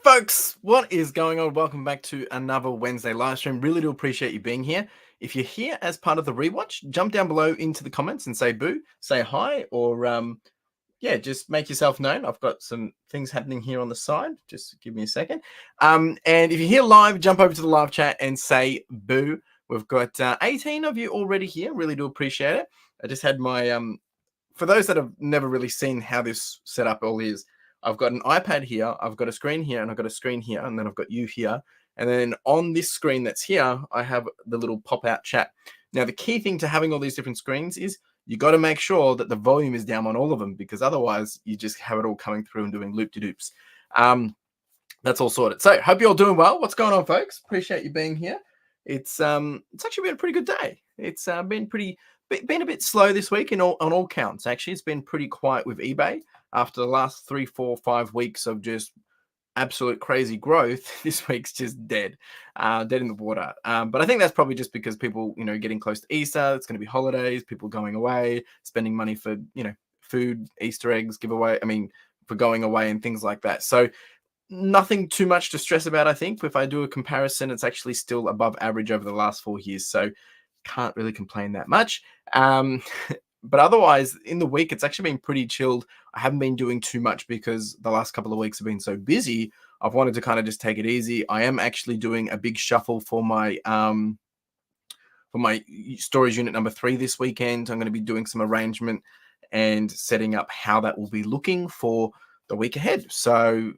Folks, what is going on? Welcome back to another Wednesday live stream. Really do appreciate you being here. If you're here as part of the rewatch, jump down below into the comments and say boo, say hi, or yeah, just make yourself known. I've got some things happening here on the side. Just give me a second. And if you're here live, jump over to the live chat and say boo. We've got 18 of you already here. Really do appreciate it. I just had my for those that have never really seen how this setup all is, I've got an iPad here, I've got a screen here, and I've got a screen here, and then I've got you here. And then on this screen that's here, I have the little pop-out chat. Now, the key thing to having all these different screens is you got to make sure that the volume is down on all of them, because otherwise you just have it all coming through and doing loop-de-doops. That's all sorted. So hope you're all doing well. What's going on, folks? Appreciate you being here. It's actually been a pretty good day. It's been a bit slow this week on all counts. Actually, it's been pretty quiet with eBay after the last 3, 4, 5 weeks of just absolute crazy growth. This week's just dead in the water. But I think that's probably just because people, getting close to Easter. It's going to be holidays, people going away, spending money for, food, Easter eggs, giveaway. I mean, for going away and things like that. So nothing too much to stress about. I think if I do a comparison, it's actually still above average over the last 4 years. So can't really complain that much. But otherwise, in the week, it's actually been pretty chilled. I haven't been doing too much because the last couple of weeks have been so busy. I've wanted to kind of just take it easy. I am actually doing a big shuffle for my storage unit number 3 this weekend. I'm going to be doing some arrangement and setting up how that will be looking for the week ahead. So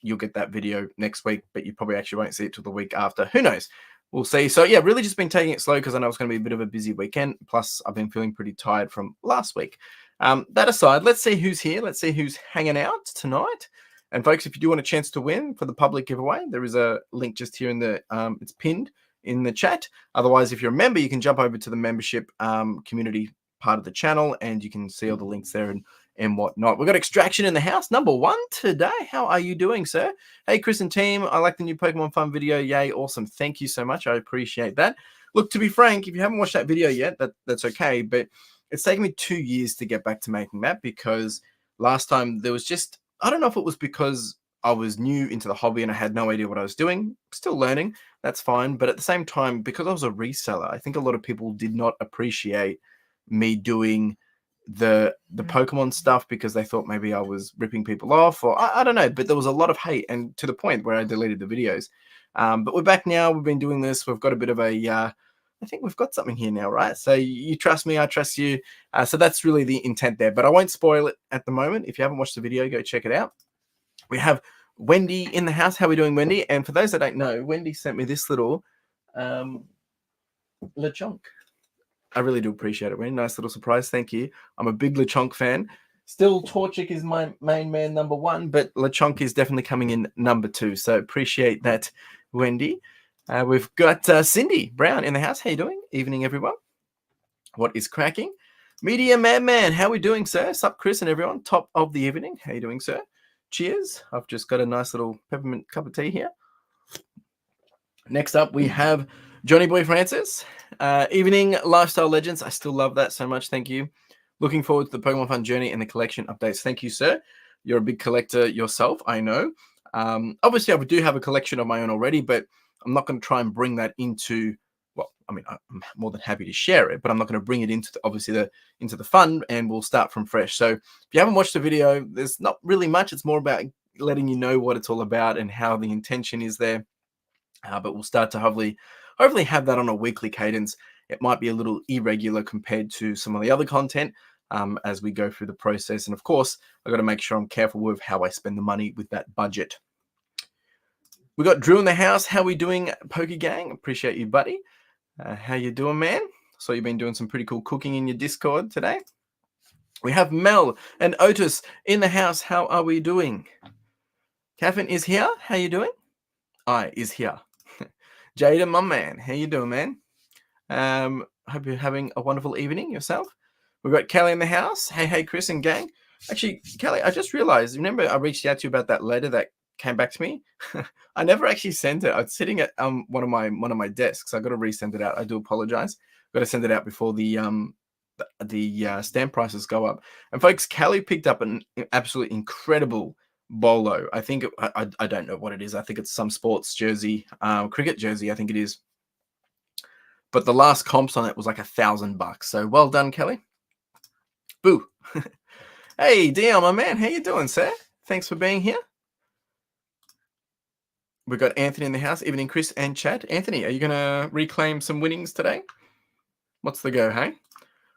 you'll get that video next week, but you probably actually won't see it till the week after. Who knows? We'll see. So yeah, really just been taking it slow because I know it's going to be a bit of a busy weekend. Plus, I've been feeling pretty tired from last week. That aside, let's see who's here. Let's see who's hanging out tonight. And folks, if you do want a chance to win for the public giveaway, there is a link just here in the, it's pinned in the chat. Otherwise, if you're a member, you can jump over to the membership community part of the channel and you can see all the links there and whatnot. We've got Extraction in the house, number 1 today. How are you doing, sir? Hey, Chris and team, I like the new Pokemon Fun video. Yay, awesome. Thank you so much. I appreciate that. Look, to be frank, if you haven't watched that video yet, that's okay, but it's taken me 2 years to get back to making that because last time there was just, I don't know if it was because I was new into the hobby and I had no idea what I was doing. Still learning, that's fine. But at the same time, because I was a reseller, I think a lot of people did not appreciate me doing the Pokemon stuff because they thought maybe I was ripping people off or I don't know, but there was a lot of hate and to the point where I deleted the videos. But we're back now. We've been doing this. We've got a bit of a, I think we've got something here now, right? So you trust me, I trust you. So that's really the intent there, but I won't spoil it at the moment. If you haven't watched the video, go check it out. We have Wendy in the house. How are we doing, Wendy? And for those that don't know, Wendy sent me this little Lechonk. I really do appreciate it, Wendy. Nice little surprise. Thank you. I'm a big Lechonk fan. Still, Torchic is my main man number 1, but Lechonk is definitely coming in number 2. So appreciate that, Wendy. We've got Cindy Brown in the house. How you doing? Evening, everyone. What is cracking? Media Madman. How we doing, sir? Sup, Chris and everyone. Top of the evening. How you doing, sir? Cheers. I've just got a nice little peppermint cup of tea here. Next up, we have Johnny Boy Francis. Evening, Lifestyle Legends. I still love that so much. Thank you. Looking forward to the Pokemon Fun journey and the collection updates. Thank you, sir. You're a big collector yourself, I know. Obviously, I do have a collection of my own already, but I'm not going to try and bring that into, well, I mean, I'm more than happy to share it, but I'm not going to bring it into into the fun, and we'll start from fresh. So if you haven't watched the video, there's not really much. It's more about letting you know what it's all about and how the intention is there. But we'll start to hopefully have that on a weekly cadence. It might be a little irregular compared to some of the other content as we go through the process. And of course, I've got to make sure I'm careful with how I spend the money with that budget. We got Drew in the house. How we doing, Poke Gang? Appreciate you, buddy. How you doing, man? So you've been doing some pretty cool cooking in your Discord today. We have Mel and Otis in the house. How are we doing? Catherine is here. How you doing? I is here. Jada, my man. How you doing, man? Hope you're having a wonderful evening yourself. We've got Kelly in the house. Hey, Chris and gang. Actually, Kelly, I just realized, remember I reached out to you about that letter that came back to me? I never actually sent it. It's sitting at one of my desks. I got to resend it out. I do apologize. Got to send it out before the stamp prices go up. And folks, Kelly picked up an absolutely incredible Bolo. I think I don't know what it is. I think it's some sports jersey, cricket jersey. I think it is. But the last comps on it was like $1,000. So well done, Kelly. Boo. Hey, Dion, my man. How you doing, sir? Thanks for being here. We've got Anthony in the house, evening, Chris and Chad. Anthony, are you going to reclaim some winnings today? What's the go, hey?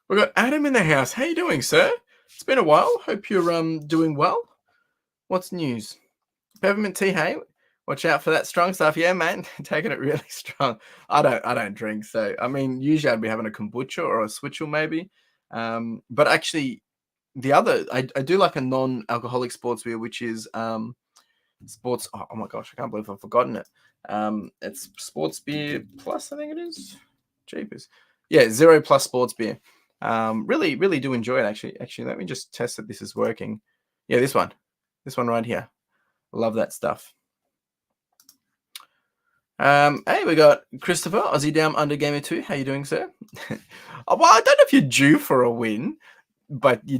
We've got Adam in the house. How you doing, sir? It's been a while. Hope you're doing well. What's news? Peppermint tea, hey? Watch out for that strong stuff. Yeah, man. Taking it really strong. I don't drink, so I mean usually I'd be having a kombucha or a switchel maybe. But actually the other I do like a non-alcoholic sports beer, which is sports. Oh my gosh, I can't believe I've forgotten it. It's Sports Beer Plus, I think it is. Jeepers. Yeah, 0+ sports beer. Really do enjoy it actually. Actually, let me just test that this is working. Yeah, this one right here. Love that stuff. Hey, we got Christopher, Aussie Down Under Gamer 2. How you doing, sir? Well, I don't know if you're due for a win, but you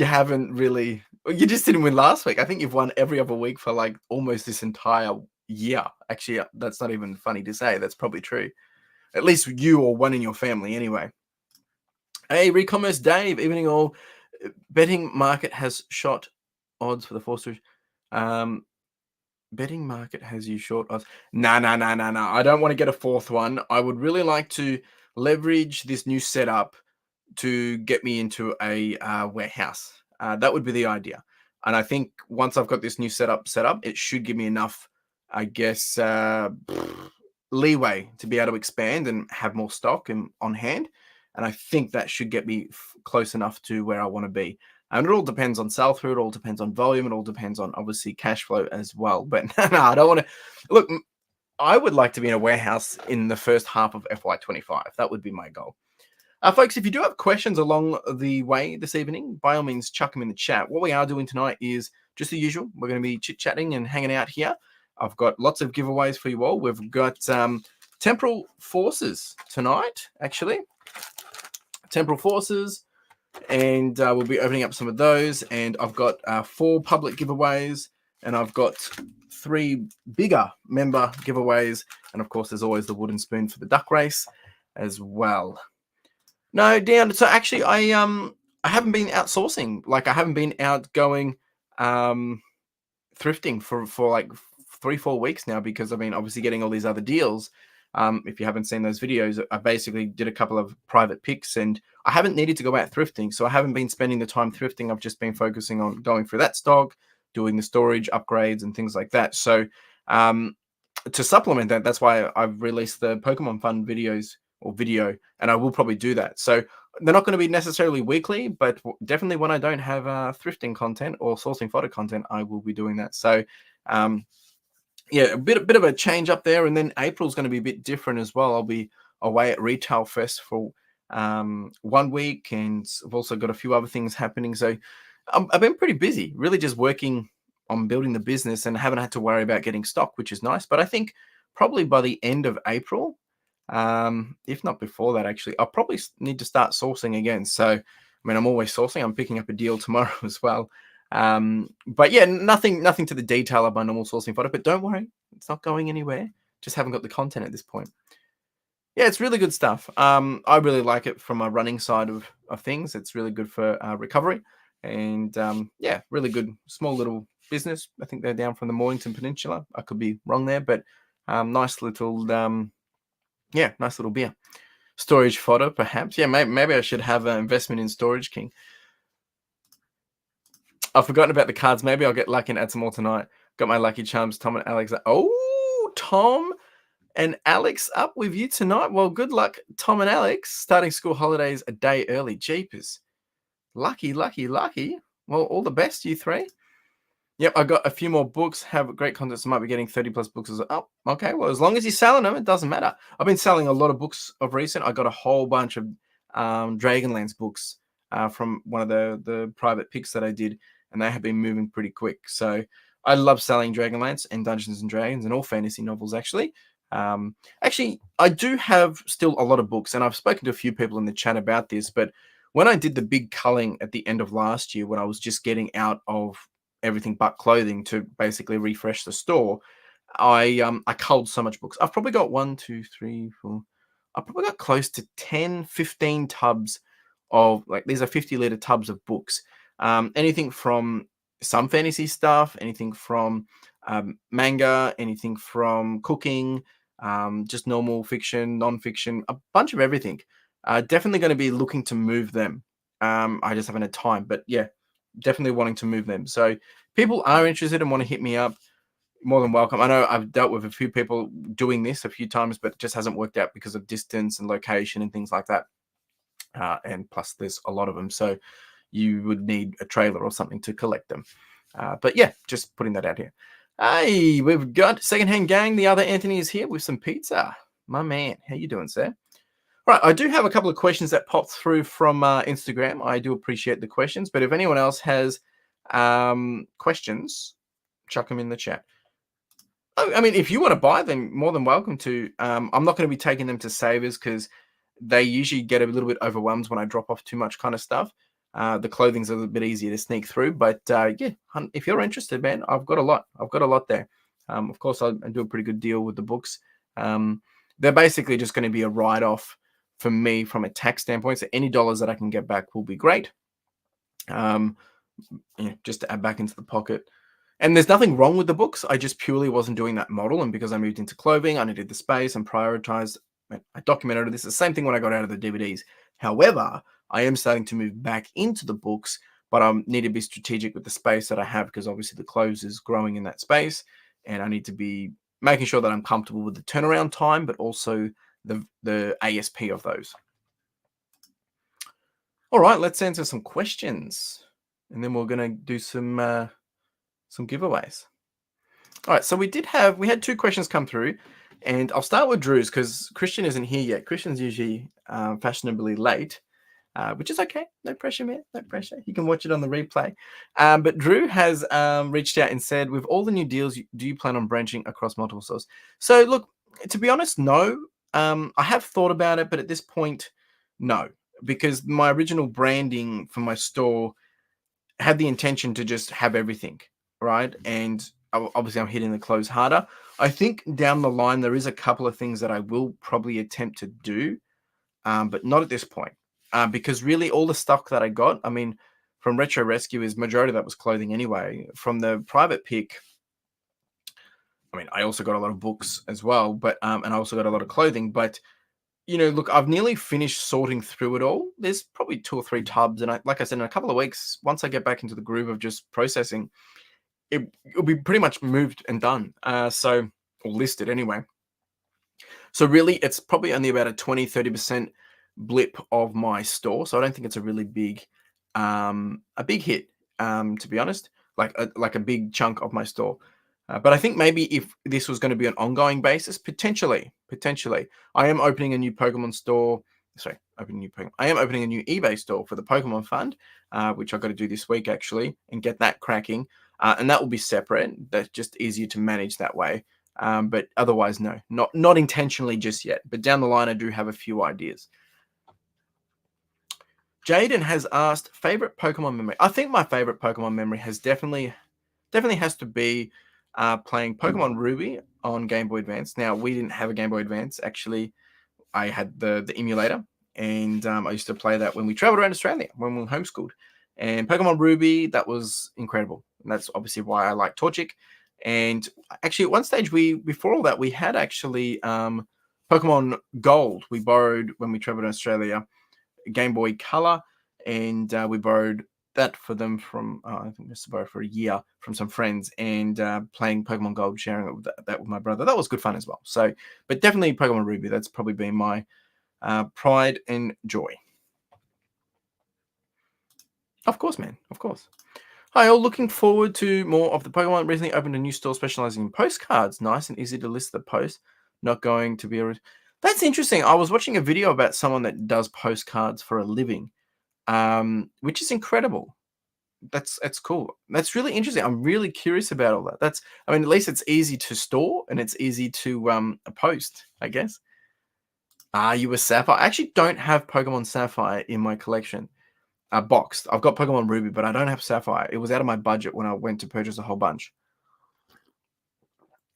haven't really. You just didn't win last week. I think you've won every other week for like almost this entire year. Actually, that's not even funny to say. That's probably true. At least you or one in your family, anyway. Hey, Recommerce Dave, evening all. Betting market has shot odds for the Forsters. Betting market has you short odds. No. I don't want to get a fourth one. I would really like to leverage this new setup to get me into a warehouse. That would be the idea. And I think once I've got this new setup set up, it should give me enough, I guess, leeway to be able to expand and have more stock on hand. And I think that should get me close enough to where I want to be. And it all depends on sell-through. It all depends on volume. It all depends on, obviously, cash flow as well. But no, I don't want to. Look, I would like to be in a warehouse in the first half of FY25. That would be my goal. Folks, if you do have questions along the way this evening, by all means, chuck them in the chat. What we are doing tonight is just the usual. We're going to be chit-chatting and hanging out here. I've got lots of giveaways for you all. We've got Temporal Forces tonight, actually. Temporal Forces. And we'll be opening up some of those. And I've got 4 public giveaways. And I've got 3 bigger member giveaways. And, of course, there's always the wooden spoon for the duck race as well. No, Dan. So actually, I haven't been outsourcing. Like I haven't been out going thrifting for like 3-4 weeks now because I've been obviously getting all these other deals. If you haven't seen those videos, I basically did a couple of private picks and I haven't needed to go out thrifting. So I haven't been spending the time thrifting. I've just been focusing on going through that stock, doing the storage upgrades and things like that. So to supplement that, that's why I've released the Pokemon Fun videos or video, and I will probably do that. So they're not going to be necessarily weekly, but definitely when I don't have thrifting content or sourcing photo content, I will be doing that. So yeah, a bit of a change up there. And then April's going to be a bit different as well. I'll be away at Retail Fest for 1 week, and I've also got a few other things happening. So I've been pretty busy, really just working on building the business and haven't had to worry about getting stock, which is nice. But I think probably by the end of April, if not before that, actually, I'll probably need to start sourcing again. So, I mean, I'm always sourcing. I'm picking up a deal tomorrow as well. But yeah, nothing to the detail of my normal sourcing photo, but don't worry, it's not going anywhere. Just haven't got the content at this point. Yeah, it's really good stuff. I really like it from a running side of things. It's really good for recovery and yeah, really good small little business. I think they're down from the Mornington Peninsula. I could be wrong there, but nice little nice little beer. Storage fodder, perhaps. Yeah, maybe I should have an investment in Storage King. I've forgotten about the cards. Maybe I'll get lucky and add some more tonight. Got my lucky charms, Tom and Alex. Oh, Tom and Alex up with you tonight. Well, good luck, Tom and Alex. Starting school holidays a day early. Jeepers. Lucky. Well, all the best, you 3. Yep, I got a few more books. Have great content. So I might be getting 30+ books. Oh, okay. Well, as long as you're selling them, it doesn't matter. I've been selling a lot of books of recent. I got a whole bunch of Dragonlance books from one of the private picks that I did, and they have been moving pretty quick. So I love selling Dragonlance and Dungeons and Dragons and all fantasy novels, actually. Actually, I do have still a lot of books, and I've spoken to a few people in the chat about this, but when I did the big culling at the end of last year, when I was just getting out of everything but clothing to basically refresh the store, I culled so much books. I've probably got 1, 2, 3, 4. I've probably got close to 10, 15 tubs of, like, these are 50-liter tubs of books. Anything from some fantasy stuff, anything from manga, anything from cooking, just normal fiction, non-fiction, a bunch of everything. Definitely going to be looking to move them. I just haven't had time, but yeah, definitely wanting to move them. So people are interested and want to hit me up, more than welcome. I know I've dealt with a few people doing this a few times, but it just hasn't worked out because of distance and location and things like that. And plus, there's a lot of them, so you would need a trailer or something to collect them. But yeah, just putting that out here. Hey, we've got Secondhand Gang. The other Anthony is here with some pizza. My man, how you doing, sir? Right, I do have a couple of questions that popped through from Instagram. I do appreciate the questions, but if anyone else has questions, chuck them in the chat. I mean, if you want to buy them, more than welcome to. I'm not going to be taking them to Savers because they usually get a little bit overwhelmed when I drop off too much kind of stuff. The clothing's a little bit easier to sneak through, but yeah, if you're interested, man, I've got a lot. I've got a lot there. Of course, I do a pretty good deal with the books. They're basically just going to be a write-off for me from a tax standpoint. So any dollars that I can get back will be great. Yeah, just to add back into the pocket. And there's nothing wrong with the books. I just purely wasn't doing that model. And because I moved into clothing, I needed the space and prioritized. I documented this. The same thing when I got out of the DVDs. However, I am starting to move back into the books, but I need to be strategic with the space that I have because obviously the clothes is growing in that space. And I need to be making sure that I'm comfortable with the turnaround time, but also the ASP of those. All right, let's answer some questions. And then we're going to do some giveaways. All right, so we had 2 questions come through, and I'll start with Drew's because Christian isn't here yet. Christian's usually fashionably late, which is okay. No pressure, man. No pressure. You can watch it on the replay. But Drew has reached out and said, with all the new deals, do you plan on branching across multiple stores? So look, to be honest, no. I have thought about it, but at this point, no, because my original branding for my store had the intention to just have everything, right? And obviously I'm hitting the clothes harder. I think down the line, there is a couple of things that I will probably attempt to do, but not at this point. Because really all the stock that I got, I mean, from Retro Rescue is majority of that was clothing anyway. From the private pick, I mean, I also got a lot of books as well, but and I also got a lot of clothing, but look, I've nearly finished sorting through it all. There's probably 2 or 3 tubs, and like I said, in a couple of weeks, once I get back into the groove of just processing, it'll be pretty much moved and done. Or listed anyway. So really, it's probably only about a 20-30% blip of my store. So I don't think it's a really big, a big hit, to be honest, like a big chunk of my store. But I think maybe if this was going to be an ongoing basis, potentially, I am opening a new Pokemon store. Sorry, I am opening a new eBay store for the Pokemon Fund, which I've got to do this week actually, and get that cracking. And that will be separate. That's just easier to manage that way. But otherwise, no, not intentionally just yet. But down the line, I do have a few ideas. Jaden has asked favorite Pokemon memory. I think my favorite Pokemon memory has definitely has to be playing Pokemon Ruby on Game Boy Advance. Now, we didn't have a Game Boy Advance. Actually, I had the emulator, and I used to play that when we traveled around Australia, when we were homeschooled. And Pokemon Ruby, that was incredible. And that's obviously why I like Torchic. And actually, at one stage, before all that, we had actually Pokemon Gold. We borrowed, when we traveled in Australia, Game Boy Color, and we borrowed that for them from, I think just borrowed for a year from some friends, and playing Pokemon Gold, sharing it with that with my brother. That was good fun as well. So, but definitely Pokemon Ruby. That's probably been my pride and joy. Of course, man. Of course. Hi, all. Looking forward to more of the Pokemon. Recently opened a new store specializing in postcards. Nice and easy to list the post. Not going to be a... That's interesting. I was watching a video about someone that does postcards for a living, which is incredible. That's cool. That's really interesting. I'm really curious about all that. I mean, at least it's easy to store and it's easy to post, I guess. Are you a Sapphire? I actually don't have Pokemon Sapphire in my collection. boxed. I've got Pokemon Ruby, but I don't have Sapphire. It was out of my budget when I went to purchase a whole bunch.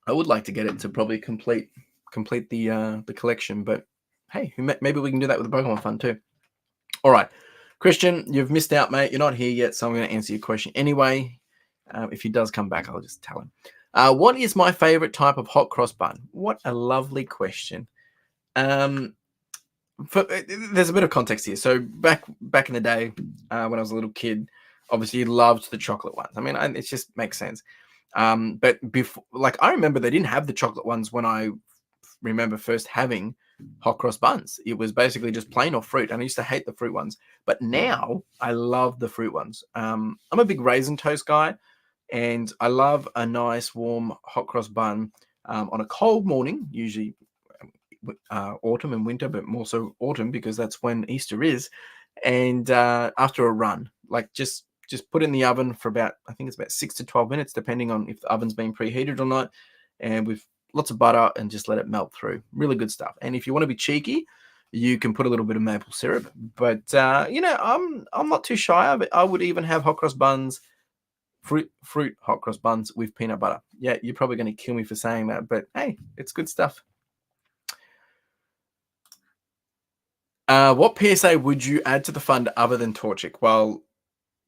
I would like to get it to probably complete the collection, but hey, maybe we can do that with the Pokemon Fund too. All right, Christian, you've missed out, mate. You're not here yet, so I'm going to answer your question anyway. If he does come back, I'll just tell him. What is my favorite type of hot cross bun? What a lovely question. There's a bit of context here. So back in the day, when I was a little kid, obviously loved the chocolate ones. I mean, it just makes sense. But before, like, I remember they didn't have the chocolate ones when I remember first having hot cross buns. It was basically just plain or fruit, and I used to hate the fruit ones. But now I love the fruit ones. I'm a big raisin toast guy, and I love a nice warm hot cross bun on a cold morning, usually autumn and winter, but more so autumn because that's when Easter is. And after a run, like just put in the oven for about, I think it's about 6 to 12 minutes, depending on if the oven's been preheated or not, and with lots of butter, and just let it melt through. Really good stuff. And if you want to be cheeky, you can put a little bit of maple syrup. But I'm not too shy of it. I would even have hot cross buns, fruit hot cross buns with peanut butter. Yeah, you're probably going to kill me for saying that, but hey, it's good stuff. What PSA would you add to the fund other than Torchic? Well,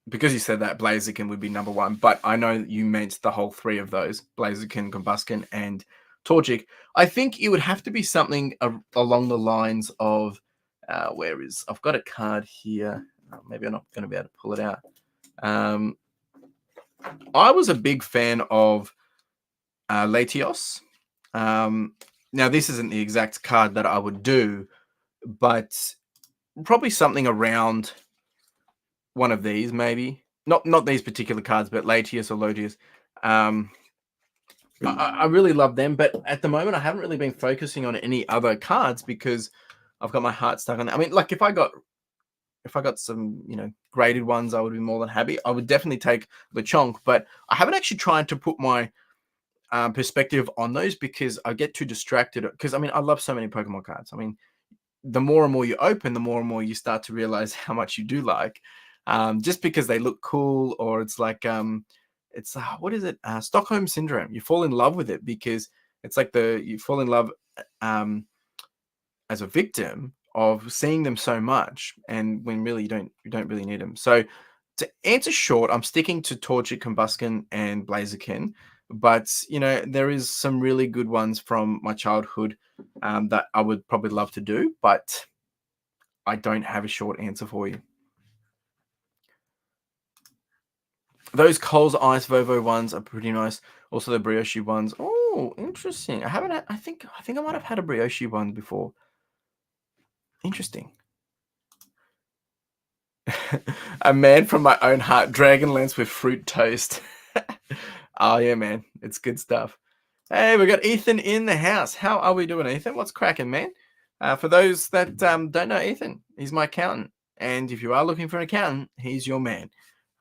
because you said that, Blaziken would be number one, but I know you meant the whole three of those, Blaziken, Combusken, and Torchic. I think it would have to be something along the lines of, I've got a card here. Maybe I'm not going to be able to pull it out. I was a big fan of Latios. Now, this isn't the exact card that I would do, but probably something around one of these, maybe not these particular cards, but Latios or Lotius. I really love them, but at the moment I haven't really been focusing on any other cards because I've got my heart stuck on that. I mean, like if I got some graded ones, I would be more than happy. I would definitely take the Chonk, but I haven't actually tried to put my perspective on those because I get too distracted. Because I mean, I love so many Pokemon cards. I mean, the more and more you open, the more and more you start to realize how much you do like, just because they look cool, or it's like it's what is it? Stockholm syndrome. You fall in love with it because it's like you fall in love as a victim of seeing them so much, and when really you don't really need them. So to answer short, I'm sticking to Torchic, Combusken, and Blaziken. But there is some really good ones from my childhood that I would probably love to do, but I don't have a short answer for you. Those Coles Ice Vovo ones are pretty nice. Also the Brioche ones. Oh, interesting. I think I might have had a Brioche one before. Interesting. A man from my own heart, Dragonlance with fruit toast. Oh yeah, man, it's good stuff. Hey, we got Ethan in the house. How are we doing, Ethan? What's cracking, man? For those that don't know Ethan, he's my accountant, and if you are looking for an accountant, he's your man.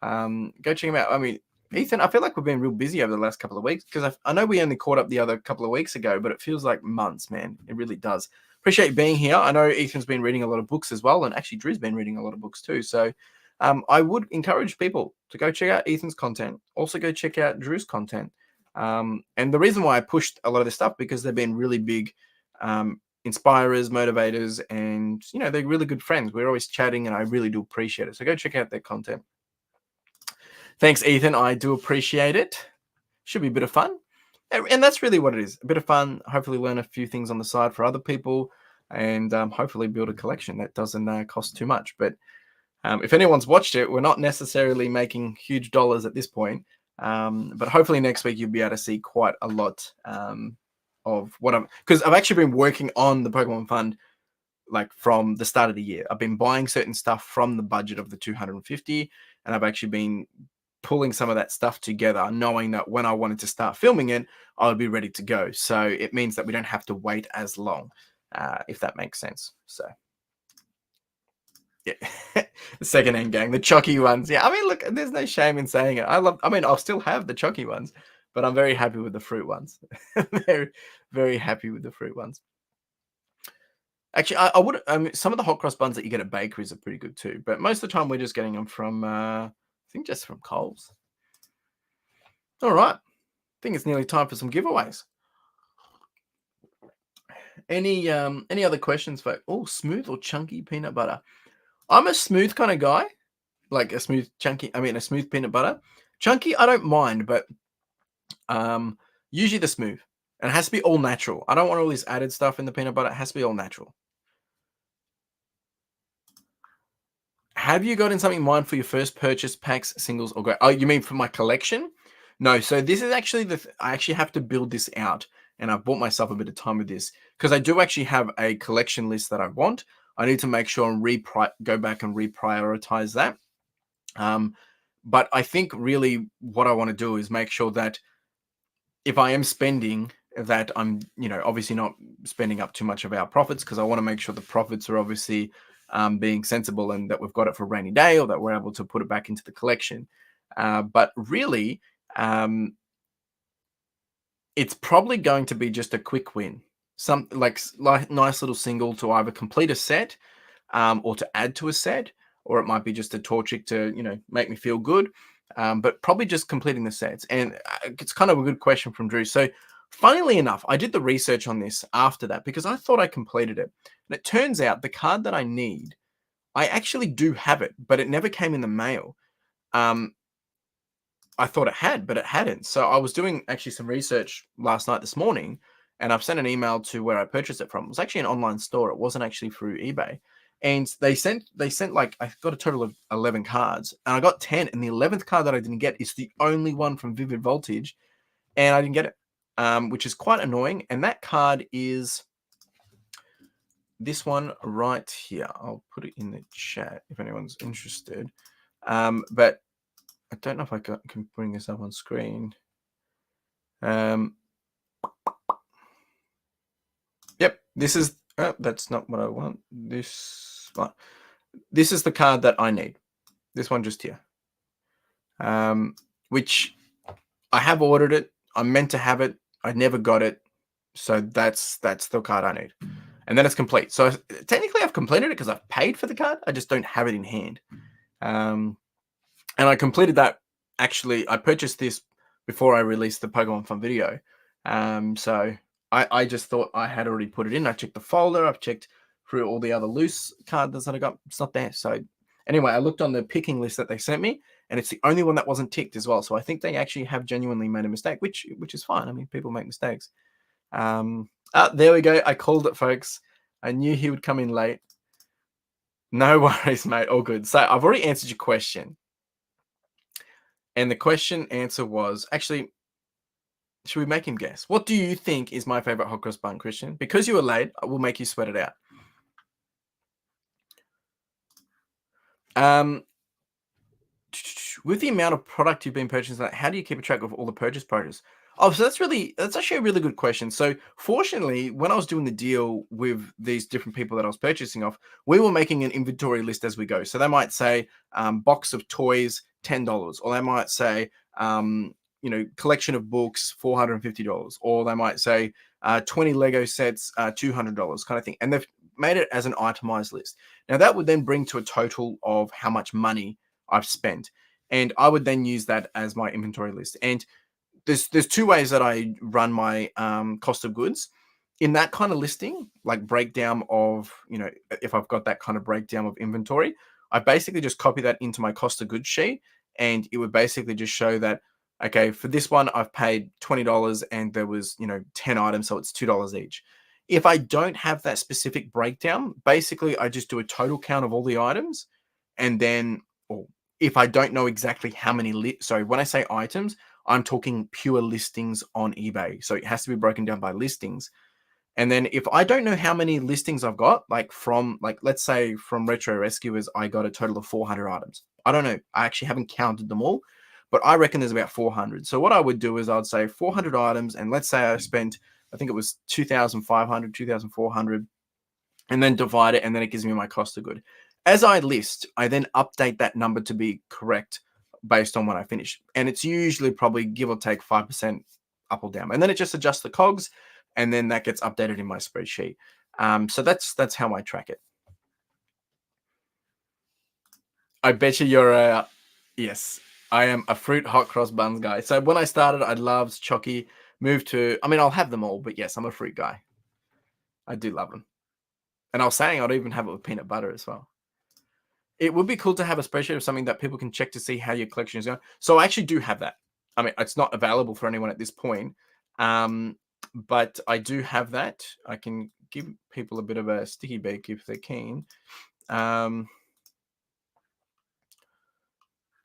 Go check him out. I mean, Ethan, I feel like we've been real busy over the last couple of weeks because I know we only caught up the other couple of weeks ago, but it feels like months, man. It really does. Appreciate you being here. I know Ethan's been reading a lot of books as well, and actually Drew's been reading a lot of books too. So I would encourage people to go check out Ethan's content. Also go check out Drew's content. And the reason why I pushed a lot of this stuff because they've been really big inspirers, motivators, and they're really good friends. We're always chatting, and I really do appreciate it. So go check out their content. Thanks, Ethan. I do appreciate it. Should be a bit of fun. And that's really what it is. A bit of fun. Hopefully learn a few things on the side for other people, and hopefully build a collection that doesn't cost too much. But if anyone's watched it, we're not necessarily making huge dollars at this point. But hopefully next week you'll be able to see quite a lot of what because I've actually been working on the Pokemon Fund like from the start of the year. I've been buying certain stuff from the budget of the 250, and I've actually been pulling some of that stuff together, knowing that when I wanted to start filming it, I would be ready to go. So it means that we don't have to wait as long, if that makes sense. So yeah, the second-hand gang, the Chucky ones. Yeah, I mean, look, there's no shame in saying it. I'll still have the Chucky ones, but I'm very happy with the fruit ones. Very, very happy with the fruit ones. Actually, I would. Some of the hot cross buns that you get at bakeries are pretty good too, but most of the time we're just getting them from, I think, just from Coles. All right, I think it's nearly time for some giveaways. Any other questions, folks? Oh, smooth or chunky peanut butter? I'm a smooth kind of guy, like a smooth chunky. I mean, a smooth peanut butter. Chunky, I don't mind, but usually the smooth, and it has to be all natural. I don't want all this added stuff in the peanut butter. It has to be all natural. Have you gotten something in mind for your first purchase, packs, singles, or go? Oh, you mean for my collection? No. So this is actually I actually have to build this out, and I've bought myself a bit of time with this because I do actually have a collection list that I want. I need to make sure and go back and reprioritize that. But I think really what I want to do is make sure that if I am spending, that I'm, obviously not spending up too much of our profits, because I want to make sure the profits are obviously being sensible and that we've got it for a rainy day, or that we're able to put it back into the collection. But really, it's probably going to be just a quick win. Some like nice little single to either complete a set, or to add to a set, or it might be just a torchic to make me feel good. But probably just completing the sets. And it's kind of a good question from Drew. So, funnily enough, I did the research on this after that because I thought I completed it, and it turns out the card that I need, I actually do have it, but it never came in the mail. Um, I thought it had, but it hadn't. So I was doing actually some research last night, this morning, and I've sent an email to where I purchased it from. It was actually an online store. It wasn't actually through eBay. And they sent like, I got a total of 11 cards, and I got 10, and the 11th card that I didn't get is the only one from Vivid Voltage, and I didn't get it. Which is quite annoying. And that card is this one right here. I'll put it in the chat if anyone's interested. But I don't know if I can bring this up on screen. Yep, this is. That's not what I want. This is the card that I need. This one just here. Which I have ordered it. I'm meant to have it. I never got it, so that's the card I need, and then it's complete. So technically, I've completed it because I've paid for the card. I just don't have it in hand. And I completed that. Actually, I purchased this before I released the Pokemon Fun video. So I just thought I had already put it in. I checked the folder. I've checked through all the other loose cards that I got. It's not there. So anyway, I looked on the picking list that they sent me, and it's the only one that wasn't ticked as well. So I think they actually have genuinely made a mistake, which is fine. I mean, people make mistakes. There we go. I called it, folks. I knew he would come in late. No worries, mate. All good. So I've already answered your question. And the question answer was, actually, should we make him guess? What do you think is my favorite hot cross bun, Christian? Because you were late, I will make you sweat it out. With the amount of product you've been purchasing, how do you keep a track of all the purchase prices? Oh, so that's actually a really good question. So fortunately, when I was doing the deal with these different people that I was purchasing off, we were making an inventory list as we go. So they might say box of toys, $10, or they might say collection of books, $450, or they might say 20 Lego sets, $200 kind of thing. And they've made it as an itemized list. Now that would then bring to a total of how much money I've spent. And I would then use that as my inventory list. And there's two ways that I run my cost of goods. In that kind of listing, like breakdown of, if I've got that kind of breakdown of inventory, I basically just copy that into my cost of goods sheet. And it would basically just show that, okay, for this one, I've paid $20 and there was, 10 items. So it's $2 each. If I don't have that specific breakdown, basically I just do a total count of all the items. And then, or if I don't know exactly how many, when I say items, I'm talking pure listings on eBay. So it has to be broken down by listings. And then if I don't know how many listings I've got, let's say from Retro Rescuers, I got a total of 400 items. I don't know. I actually haven't counted them all, but I reckon there's about 400. So what I would do is I'd say 400 items. And let's say I spent, I think it was 2,500, 2,400, and then divide it. And then it gives me my cost of good. As I list, I then update that number to be correct based on when I finish. And it's usually probably give or take 5% up or down. And then it just adjusts the cogs, and then that gets updated in my spreadsheet. So that's how I track it. I bet you you're a yes. I am a fruit hot cross buns guy. So when I started, I loved Chocky. Moved to, I mean, I'll have them all, but yes, I'm a fruit guy. I do love them. And I was saying I'd even have it with peanut butter as well. It would be cool to have a spreadsheet of something that people can check to see how your collection is going. So I actually do have that. I mean, it's not available for anyone at this point, but I do have that. I can give people a bit of a sticky bake if they're keen.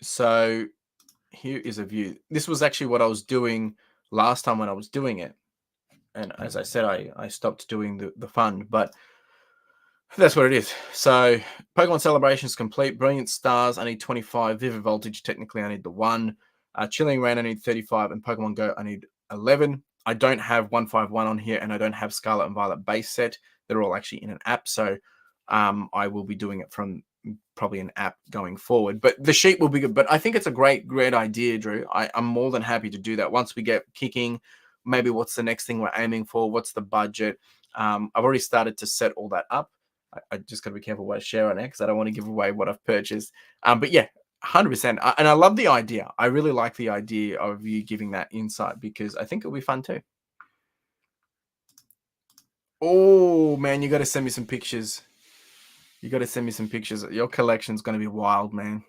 So here is a view. This was actually what I was doing last time when I was doing it. And as I said, I stopped doing the fund, but that's what it is. So Pokemon Celebrations complete. Brilliant Stars, I need 25. Vivid Voltage, technically I need the 1. Chilling Rain, I need 35. And Pokemon Go, I need 11. I don't have 151 on here, and I don't have Scarlet and Violet base set. They're all actually in an app, so I will be doing it from probably an app going forward. But the sheet will be good. But I think it's a great idea, Drew. I'm more than happy to do that. Once we get kicking, maybe what's the next thing we're aiming for? What's the budget? I've already started to set all that up. I just got to be careful what I share on it because I don't want to give away what I've purchased. But yeah, 100%. And I love the idea. I really like the idea of you giving that insight because I think it'll be fun too. Oh, man, you got to send me some pictures. You got to send me some pictures. Your collection's going to be wild, man.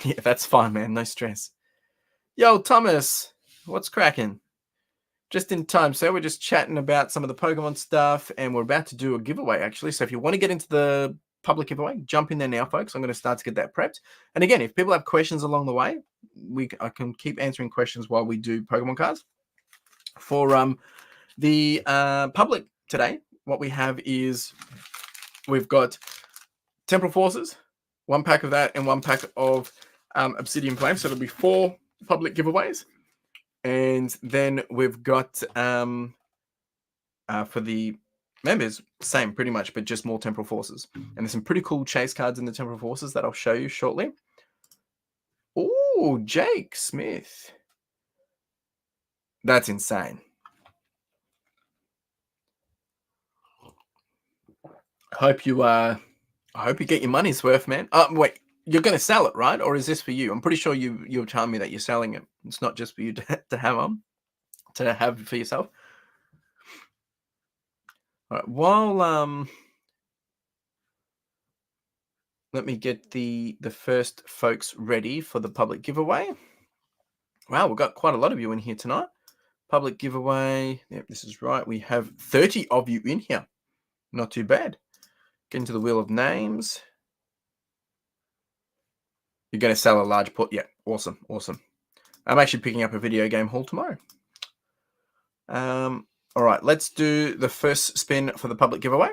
Yeah, that's fine, man. No stress. Yo, Thomas, what's cracking? Just in time, so we're just chatting about some of the Pokemon stuff, and we're about to do a giveaway, actually. So if you want to get into the public giveaway, jump in there now, folks. I'm going to start to get that prepped. And again, if people have questions along the way, I can keep answering questions while we do Pokemon cards. For the public today, what we have is we've got Temporal Forces, 1 pack of that, and 1 pack of Obsidian Flame. So it'll be 4 public giveaways. And then we've got for the members, same pretty much, but just more Temporal Forces. And there's some pretty cool chase cards in the Temporal Forces that I'll show you shortly. Oh, Jake Smith. That's insane. I hope you get your money's worth, man. Wait, you're going to sell it, right? Or is this for you? I'm pretty sure you're telling me that you're selling it. It's not just for you to have on, to have for yourself. All right. While let me get the first folks ready for the public giveaway. Wow, we've got quite a lot of you in here tonight. Public giveaway. Yep, this is right. We have 30 of you in here. Not too bad. Get into the wheel of names. You're going to sell a large port. Yeah, awesome, awesome. I'm actually picking up a video game haul tomorrow. All right, let's do the first spin for the public giveaway.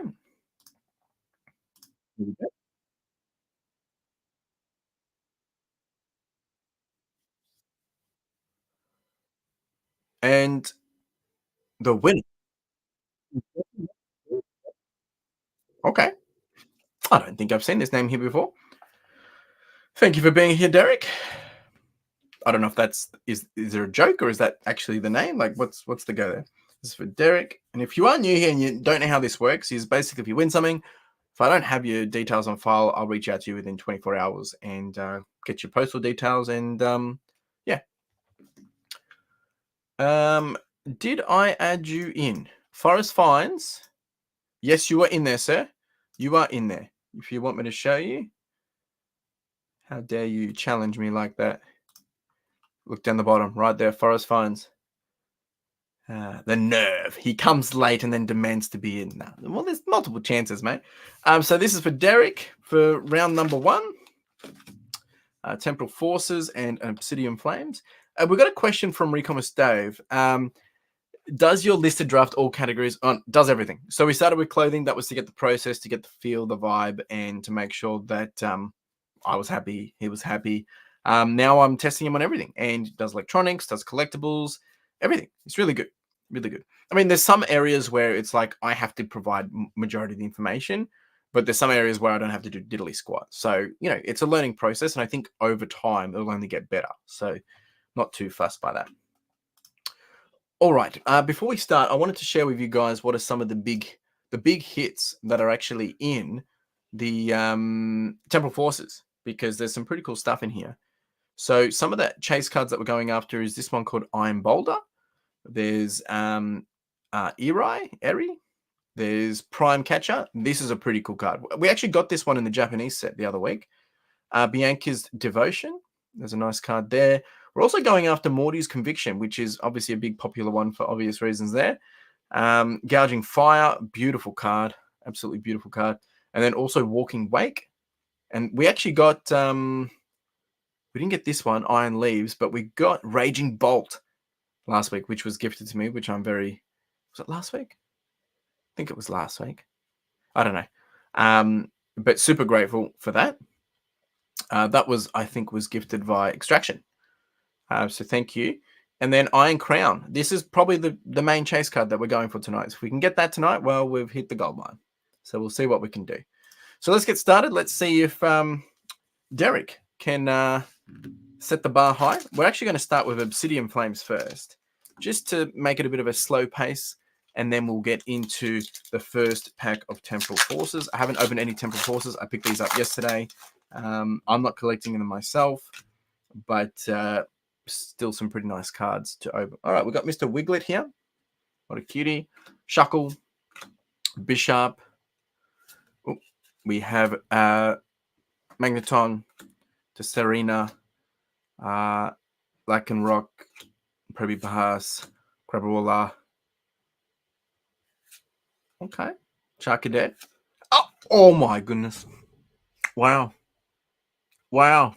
And the winner. Okay. I don't think I've seen this name here before. Thank you for being here, Derek. I don't know if that's is there a joke or is that actually the name? Like what's the go there? This is for Derek. And if you are new here and you don't know how this works, is basically if you win something, if I don't have your details on file, I'll reach out to you within 24 hours and get your postal details. And yeah. Did I add you in? Forest Finds. Yes, you are in there, sir. You are in there. If you want me to show you. How dare you challenge me like that? Look down the bottom, right there, Forest Finds. The nerve. He comes late and then demands to be in. No. Well, there's multiple chances, mate. So this is for Derek for round number 1. Temporal Forces and Obsidian Flames. We've got a question from Recommerce Dave. Does your listed draft all categories? Does everything. So we started with clothing. That was to get the process, to get the feel, the vibe, and to make sure that I was happy. He was happy. Now I'm testing him on everything, and does electronics, does collectibles, everything. It's really good. Really good. I mean, there's some areas where it's like I have to provide majority of the information, but there's some areas where I don't have to do diddly squat. So, you know, it's a learning process, and I think over time it'll only get better. So not too fussed by that. All right. Before we start, I wanted to share with you guys what are some of the big hits that are actually in the Temporal Forces, because there's some pretty cool stuff in here. So some of the chase cards that we're going after is this one called Iron Boulder. There's Eri. There's Prime Catcher. This is a pretty cool card. We actually got this one in the Japanese set the other week. Bianca's Devotion. There's a nice card there. We're also going after Morty's Conviction, which is obviously a big popular one for obvious reasons there. Gouging Fire, beautiful card. Absolutely beautiful card. And then also Walking Wake. And we actually got, we didn't get this one, Iron Leaves, but we got Raging Bolt last week, which was gifted to me, which I'm very, was it last week? I think it was last week. I don't know. But super grateful for that. That was, I think, was gifted via Extraction. So thank you. And then Iron Crown. This is probably the main chase card that we're going for tonight. So if we can get that tonight, well, we've hit the gold line. So we'll see what we can do. So let's get started. Let's see if Derek can set the bar high. We're actually going to start with Obsidian Flames first, just to make it a bit of a slow pace. And then we'll get into the first pack of Temporal Forces. I haven't opened any Temporal Forces. I picked these up yesterday. I'm not collecting them myself, but still some pretty nice cards to open. All right, we've got Mr. Wiglet here. What a cutie. Shuckle. Bishop. Ooh, we have Magneton. Tesserina. Lycanroc. Prebibahas. Crabrawler. Okay. Charcadet. Oh my goodness. Wow. Wow.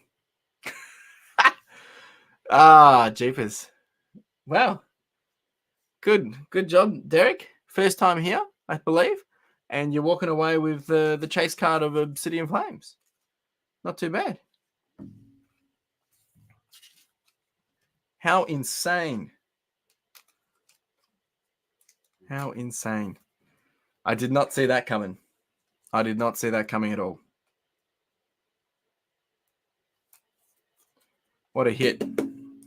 Jeepers. Wow. Good job, Derek. First time here, I believe. And you're walking away with the chase card of Obsidian Flames. Not too bad. How insane. How insane. I did not see that coming. I did not see that coming at all. What a hit.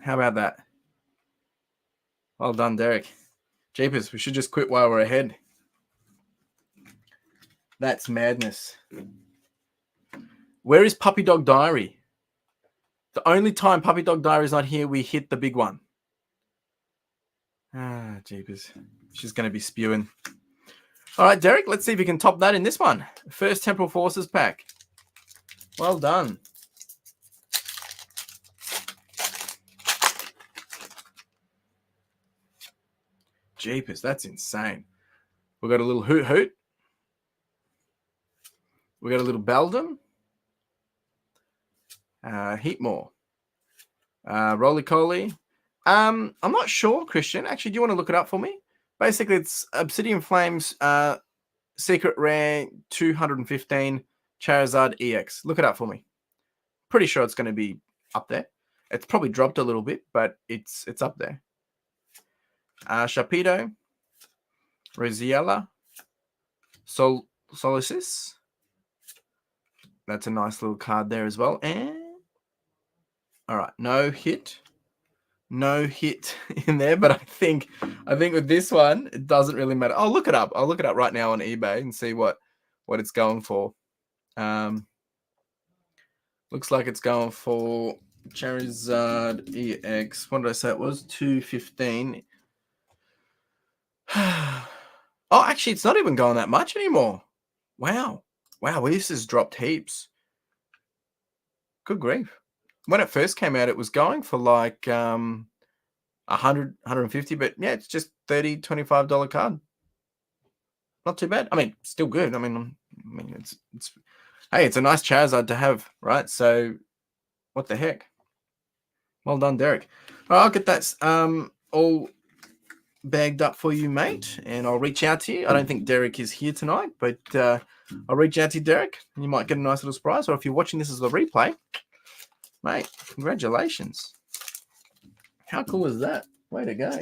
How about that? Well done, Derek. Jeepers, we should just quit while we're ahead. That's madness. Where is Puppy Dog Diary? The only time Puppy Dog Diary is not here, we hit the big one. Jeepers. She's going to be spewing. All right, Derek, let's see if we can top that in this one. First Temporal Forces pack. Well done. Jeepers, that's insane. We've got a little Hoot Hoot. We got a little Beldum. Heatmore. Roly Coly. I'm not sure, Christian. Actually, do you want to look it up for me? Basically, it's Obsidian Flames Secret Rare 215 Charizard EX. Look it up for me. Pretty sure it's going to be up there. It's probably dropped a little bit, but it's up there. Sharpedo. Rosiella. Solasis. That's a nice little card there as well. And all right, no hit in there, but I think with this one, it doesn't really matter. I'll look it up. I'll look it up right now on eBay and see what it's going for. Looks like it's going for Charizard EX. What did I say it was? 215. Oh, actually, it's not even going that much anymore. Wow, this has dropped heaps. Good grief. When it first came out, it was going for like 100, 150, but yeah, it's just $30, $25 card. Not too bad. I mean, still good. I mean, it's hey, it's a nice Charizard to have, right? So, what the heck? Well done, Derek. All right, I'll get that all bagged up for you, mate, and I'll reach out to you. I don't think Derek is here tonight, but I'll reach out to you, Derek, and you might get a nice little surprise. Or if you're watching this as a replay, mate, congratulations. How cool is that? Way to go.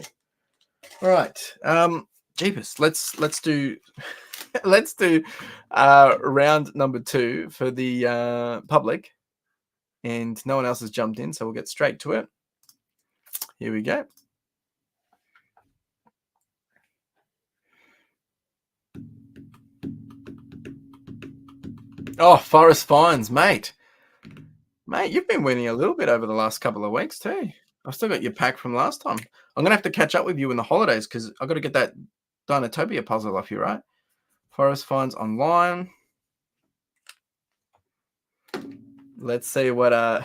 All right. Jeepers, let's do round number 2 for the public. And no one else has jumped in, so we'll get straight to it. Here we go. Oh, Forest Fines, mate. Mate, you've been winning a little bit over the last couple of weeks too. I've still got your pack from last time. I'm gonna have to catch up with you in the holidays because I've got to get that Dinotopia puzzle off you, right? Forest Fines online. Let's see what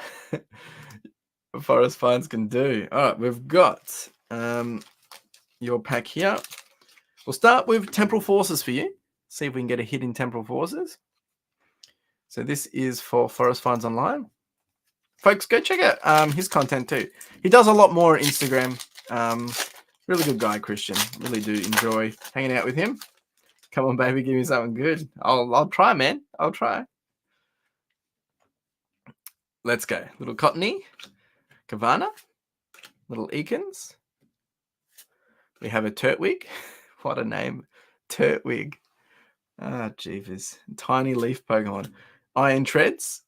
Forest Fines can do. All right, we've got your pack here. We'll start with Temporal Forces for you. See if we can get a hit in Temporal Forces. So this is for Forest Fines online. Folks, go check out his content too. He does a lot more on Instagram. Really good guy, Christian. Really do enjoy hanging out with him. Come on, baby, give me something good. I'll try, man. I'll try. Let's go. Little Cottony, Kavana, little Eakins. We have a Turtwig. What a name. Turtwig. Ah, jeepers. Tiny leaf Pokemon. Iron Treads.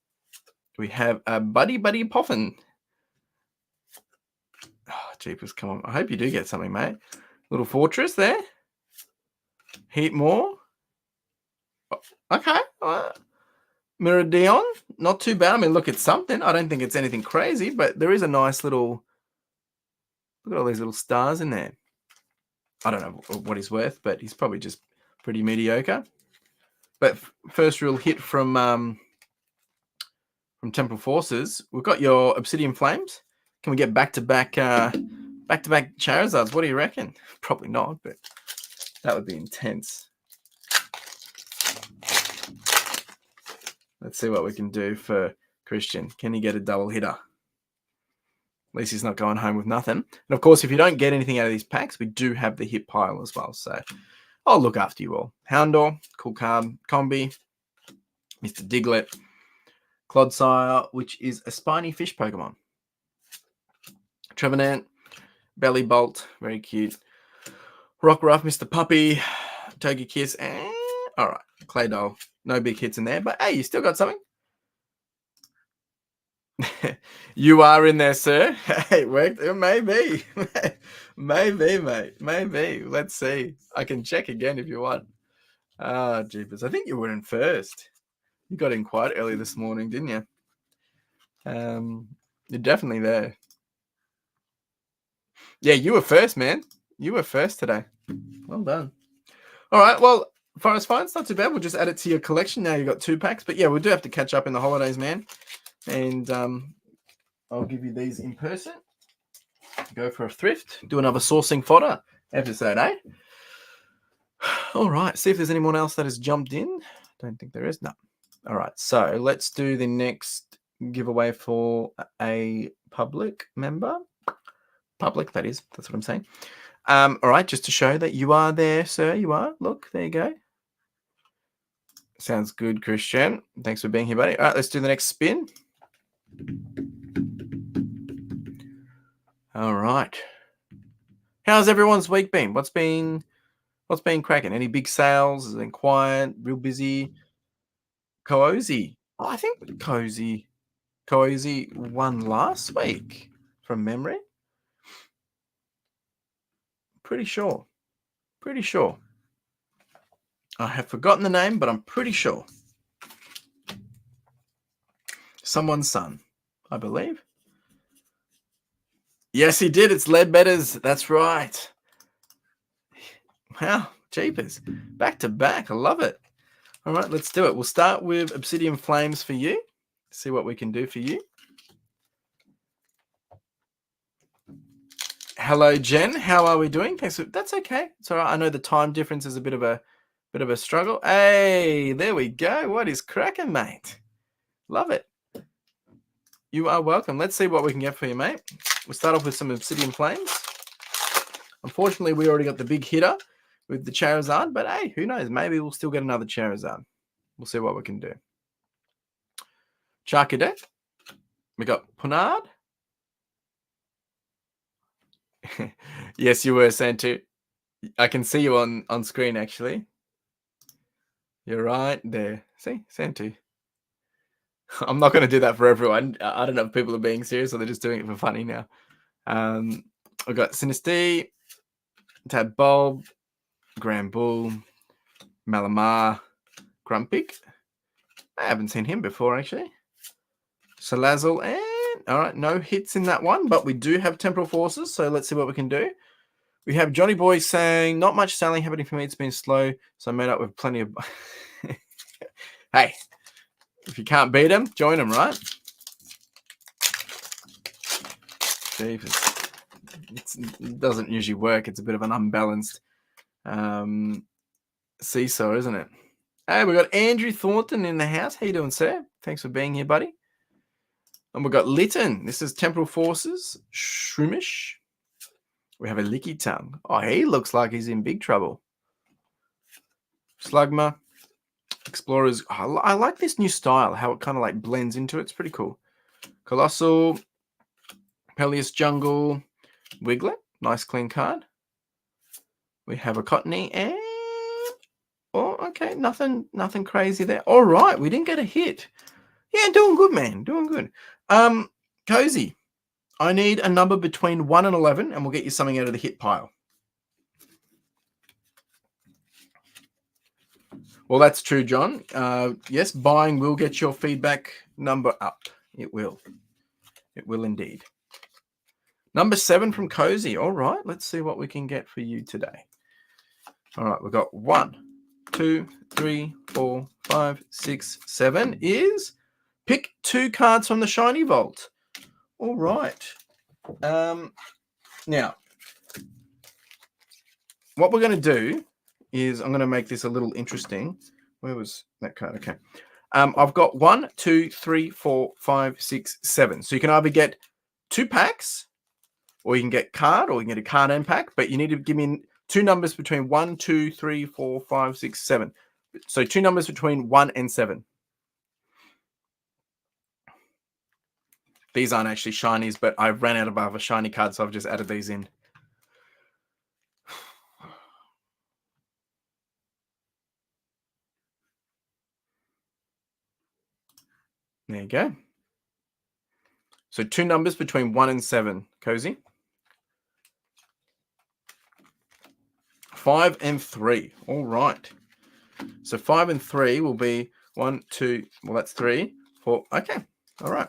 We have a Buddy Poffin. Oh, jeepers, come on. I hope you do get something, mate. Little Fortress there. Heat more. Okay. Meridion. Not too bad. I mean, look, it's something. I don't think it's anything crazy, but there is a nice little... Look at all these little stars in there. I don't know what he's worth, but he's probably just pretty mediocre. But first real hit from Temporal Forces. We've got your Obsidian Flames. Can we get back-to-back Charizards? What do you reckon? Probably not, but that would be intense. Let's see what we can do for Christian. Can he get a double hitter? At least he's not going home with nothing. And of course, if you don't get anything out of these packs, we do have the hit pile as well. So I'll look after you all. Houndour, cool card. Combi, Mr. Diglett, Clodsire, which is a spiny fish Pokemon. Trevenant, Belly Bolt, very cute. Rockruff, Mr. Puppy, Togekiss, and all right, Claydol. No big hits in there, but hey, you still got something. You are in there, sir. Hey, it worked. Maybe. Maybe, mate. Maybe. Let's see. I can check again if you want. Ah, jeepers. I think you were in first. You got in quite early this morning, didn't you? You're definitely there. Yeah, you were first, man. You were first today. Well done. All right. Well, Forest Fines, not too bad. We'll just add it to your collection. Now you've got 2 packs. But yeah, we do have to catch up in the holidays, man. And I'll give you these in person. Go for a thrift. Do another sourcing fodder episode, eh? All right. See if there's anyone else that has jumped in. Don't think there is. No. All right. So let's do the next giveaway for a public member. Public, that is. That's what I'm saying. All right. Just to show that you are there, sir. You are. Look, there you go. Sounds good, Christian. Thanks for being here, buddy. All right. Let's do the next spin. All right. How's everyone's week been? What's been cracking? Any big sales? Has it been quiet? Real busy? Cozy. Oh, I think Cozy won last week from memory. Pretty sure. I have forgotten the name, but I'm pretty sure. Someone's son, I believe. Yes, he did. It's Ledbetter's. That's right. Wow, jeepers. Back to back. I love it. All right, let's do it. We'll start with Obsidian Flames for you. See what we can do for you. Hello, Jen. How are we doing? Thanks. That's okay. It's all right. I know the time difference is a bit of a struggle. Hey, there we go. What is cracking, mate? Love it. You are welcome. Let's see what we can get for you, mate. We'll start off with some Obsidian Flames. Unfortunately, we already got the big hitter with the Charizard, but hey, who knows? Maybe we'll still get another Charizard. We'll see what we can do. Charcadet. We got Punard. Yes, you were, Santu. I can see you on screen, actually. You're right there. See, Santu. I'm not going to do that for everyone. I don't know if people are being serious or they're just doing it for funny now. I've got Sinistea, Tad Bulb, Grand Bull, Malamar, Grumpig. I haven't seen him before, actually. Salazzle, and all right, no hits in that one, but we do have Temporal Forces, so let's see what we can do. We have Johnny Boy saying, not much selling happening for me. It's been slow, so I made up with plenty of... Hey, if you can't beat them, join them, right? Jeepers. It doesn't usually work. It's a bit of an unbalanced seesaw, isn't it? Hey, we got Andrew Thornton in the house. How you doing, sir? Thanks for being here, buddy. And we've got Lytton. This is Temporal Forces. Shroomish. We have a Licky Tongue. Oh, he looks like he's in big trouble. Slugma. Explorers. Oh, I like this new style, how it kind of like blends into it. It's pretty cool. Colossal. Peleus Jungle. Wiglet. Nice clean card. We have a Cottony and... Oh, okay. Nothing crazy there. All right. We didn't get a hit. Yeah, doing good, man. Doing good. Cozy. I need a number between 1 and 11, and we'll get you something out of the hit pile. Well, that's true, John. Yes, buying will get your feedback number up. It will. It will indeed. Number 7 from Cozy. All right, let's see what we can get for you today. All right, we've got 1, 2, 3, 4, 5, 6, 7 is pick 2 cards from the Shiny Vault. All right. Now, what we're going to do is I'm going to make this a little interesting. Where was that card? Okay. I've got 1, 2, 3, 4, 5, 6, 7. So you can either get 2 packs, or you can get card, or you can get a card and pack, but you need to give me 2 numbers between 1, 2, 3, 4, 5, 6, 7. So 2 numbers between 1 and 7. These aren't actually shinies, but I ran out of other shiny cards, so I've just added these in. There you go. So 2 numbers between 1 and 7, Cozy. 5 and 3. All right. So 5 and 3 will be 1, 2. Well, that's 3, 4. Okay. All right.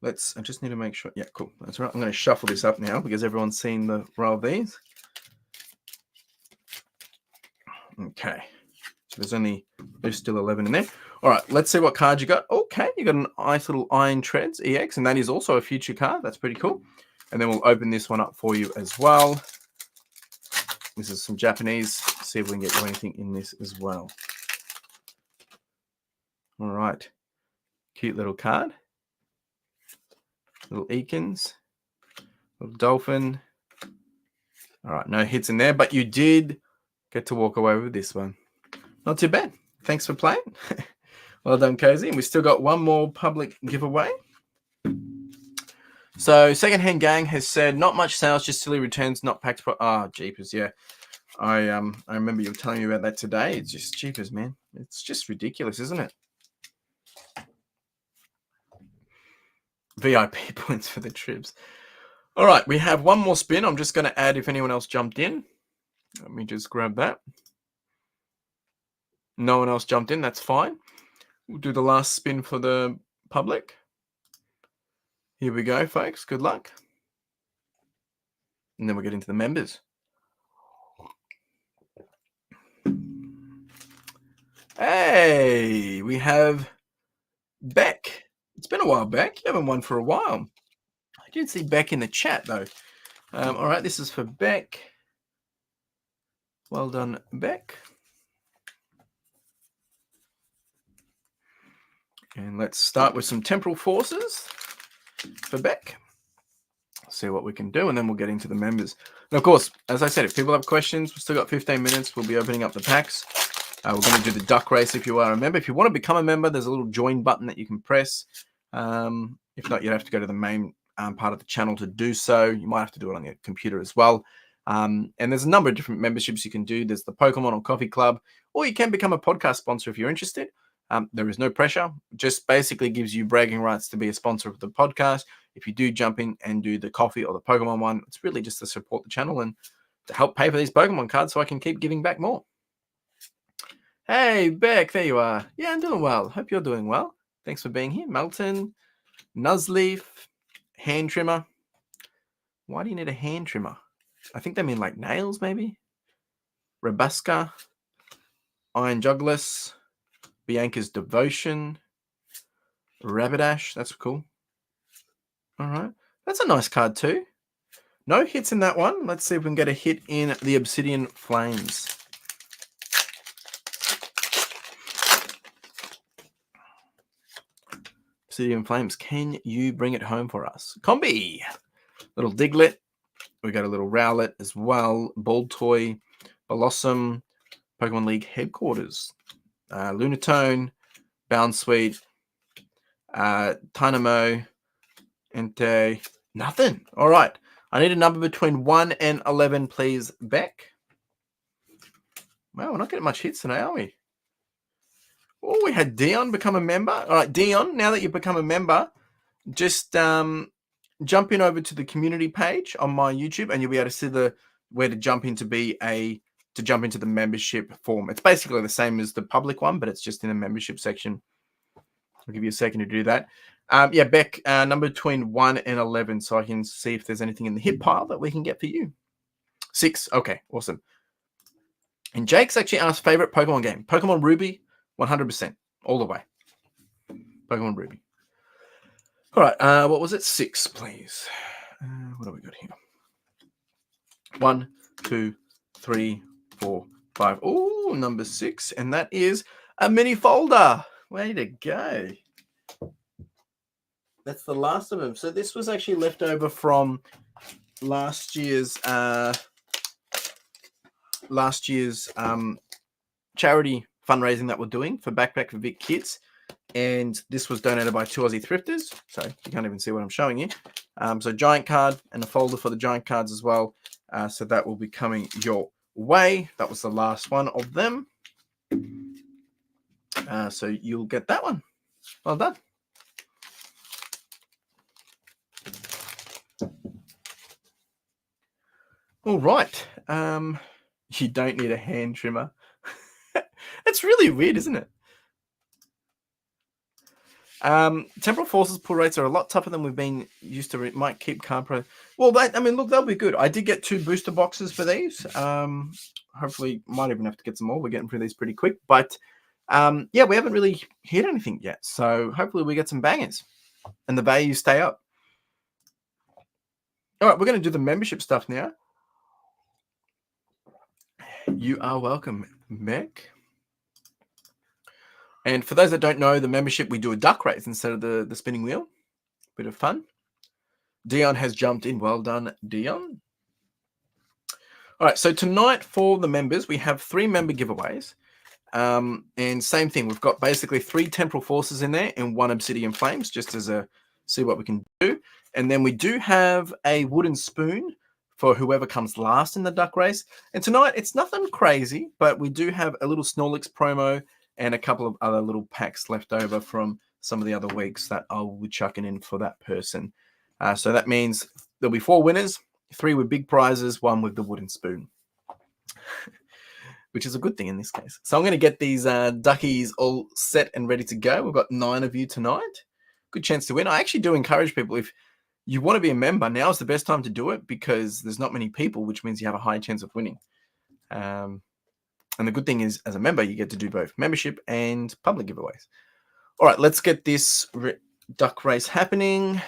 I just need to make sure. Yeah, cool. That's right. I'm going to shuffle this up now because everyone's seen the row of these. Okay. So there's still 11 in there. All right. Let's see what card you got. Okay. You got an nice little Iron Treads EX, and that is also a future card. That's pretty cool. And then we'll open this one up for you as well. This is some Japanese. See if we can get you anything in this as well. All right. Cute little card. Little Eakins. Little Dolphin. All right. No hits in there, but you did get to walk away with this one. Not too bad. Thanks for playing. Well done, Cozy. And we still got one more public giveaway. So Secondhand Gang has said, not much sales, just silly returns, not packs. Jeepers, yeah. I remember you were telling me about that today. It's just jeepers, man. It's just ridiculous, isn't it? VIP points for the trips. All right, we have one more spin. I'm just going to add if anyone else jumped in. Let me just grab that. No one else jumped in. That's fine. We'll do the last spin for the public. Here we go, folks. Good luck. And then we'll get into the members. Hey, we have Beck. It's been a while, Beck. You haven't won for a while. I didn't see Beck in the chat, though. All right, this is for Beck. Well done, Beck. And let's start with some Temporal Forces for Beck. See what we can do, and then we'll get into the members. And of course, as I said, if people have questions, we've still got 15 minutes. We'll be opening up the packs. We're going to do the duck race if you are a member. If you want to become a member, there's a little join button that you can press. If not, you'd have to go to the main part of the channel to do so. You might have to do it on your computer as well. And there's a number of different memberships you can do. There's the Pokemon or Coffee Club, or you can become a podcast sponsor if you're interested. There is no pressure. Just basically gives you bragging rights to be a sponsor of the podcast. If you do jump in and do the coffee or the Pokemon one, it's really just to support the channel and to help pay for these Pokemon cards so I can keep giving back more. Hey, Beck, there you are. Yeah, I'm doing well. Hope you're doing well. Thanks for being here. Melton, Nuzleaf, hand trimmer. Why do you need a hand trimmer? I think they mean like nails, maybe. Rebusca, Iron Jugless, Bianca's Devotion, Rapidash. That's cool. All right. That's a nice card too. No hits in that one. Let's see if we can get a hit in the Obsidian Flames. Obsidian Flames, can you bring it home for us? Combi, little Diglett. We got a little Rowlet as well. Bald Toy, Blossom, Pokemon League Headquarters, Lunatone, Bounsweet, Tynamo, and nothing. All right. I need a number between 1 and 11, please, Beck. Wow, we're not getting much hits today, are we? Oh, we had Dion become a member. All right, Dion, now that you've become a member, just jump in over to the community page on my YouTube, and you'll be able to see where to jump into the membership form. It's basically the same as the public one, but it's just in the membership section. I'll give you a second to do that. Yeah, Beck, number between 1 and 11, so I can see if there's anything in the hit pile that we can get for you. 6. Okay, awesome. And Jake's actually asked favorite Pokemon game. Pokemon Ruby, 100%, all the way. Pokemon Ruby. All right, what was it? 6, please. What do we got here? 1, 2, 3, 4, 5. Oh, number 6, and that is a mini folder. Way to go. That's the last of them. So this was actually left over from last year's charity fundraising that we're doing for Backpack for Big Kids. And this was donated by 2 Aussie thrifters. So you can't even see what I'm showing you. So giant card and a folder for the giant cards as well. So that will be coming your way. That was the last one of them. So you'll get that one. Well done. All right. You don't need a hand trimmer. It's really weird, isn't it? Temporal Forces pull rates are a lot tougher than we've been used to. It might keep Carpro. Well, look, they'll be good. I did get 2 booster boxes for these. Hopefully, might even have to get some more. We're getting through these pretty quick. But, yeah, we haven't really hit anything yet. So, hopefully, we get some bangers and the values stay up. All right, we're going to do the membership stuff now. You are welcome, Meg. And for those that don't know, the membership, we do a duck race instead of the spinning wheel. Bit of fun. Dion has jumped in. Well done, Dion. All right, so tonight for the members, we have 3 member giveaways. And same thing, we've got basically 3 Temporal Forces in there and 1 Obsidian Flames, just as a see what we can do. And then we do have a wooden spoon for whoever comes last in the duck race. And tonight, it's nothing crazy, but we do have a little Snorlax promo and a couple of other little packs left over from some of the other weeks that I'll be chucking in for that person. So that means there'll be 4 winners, 3 with big prizes, 1 with the wooden spoon, which is a good thing in this case. So I'm going to get these duckies all set and ready to go. We've got 9 of you tonight. Good chance to win. I actually do encourage people, if you want to be a member, now is the best time to do it because there's not many people, which means you have a high chance of winning. And the good thing is, as a member, you get to do both membership and public giveaways. All right, let's get this duck race happening.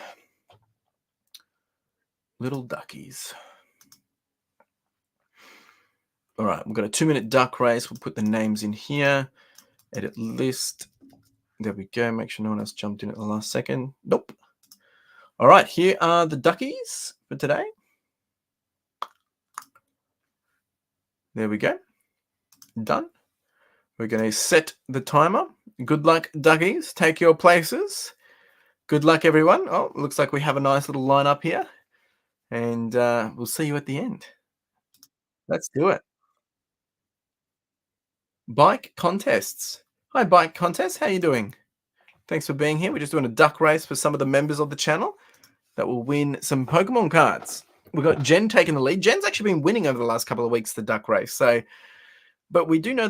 Little duckies. All right, we've got a 2-minute duck race. We'll put the names in here. Edit list. There we go. Make sure no one else jumped in at the last second. Nope. All right, here are the duckies for today. There we go. Done. We're going to set the timer. Good luck, duckies. Take your places. Good luck, everyone. Oh, looks like we have a nice little lineup here. And we'll see you at the end. Let's do it. Bike contests. Hi, Bike Contest. How you doing? Thanks for being here. We're just doing a duck race for some of the members of the channel that will win some Pokemon cards. We've got Jen taking the lead. Jen's actually been winning over the last couple of weeks, the duck race. So, but we do know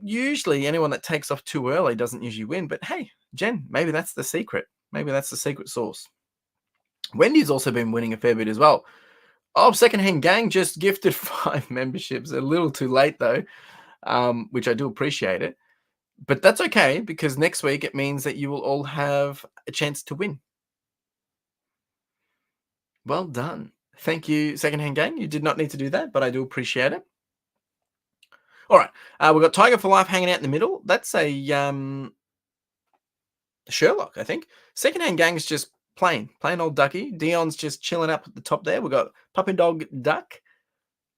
usually anyone that takes off too early doesn't usually win. But hey, Jen, maybe that's the secret. Maybe that's the secret sauce. Wendy's also been winning a fair bit as well. Oh, Secondhand Gang just gifted 5 memberships. A little too late though, which I do appreciate it. But that's okay, because next week it means that you will all have a chance to win. Well done. Thank you, Secondhand Gang. You did not need to do that, but I do appreciate it. All right. We've got Tiger for Life hanging out in the middle. That's a Sherlock, I think. Secondhand Gang's just plain old ducky. Dion's just chilling up at the top there. We've got Puppy Dog Duck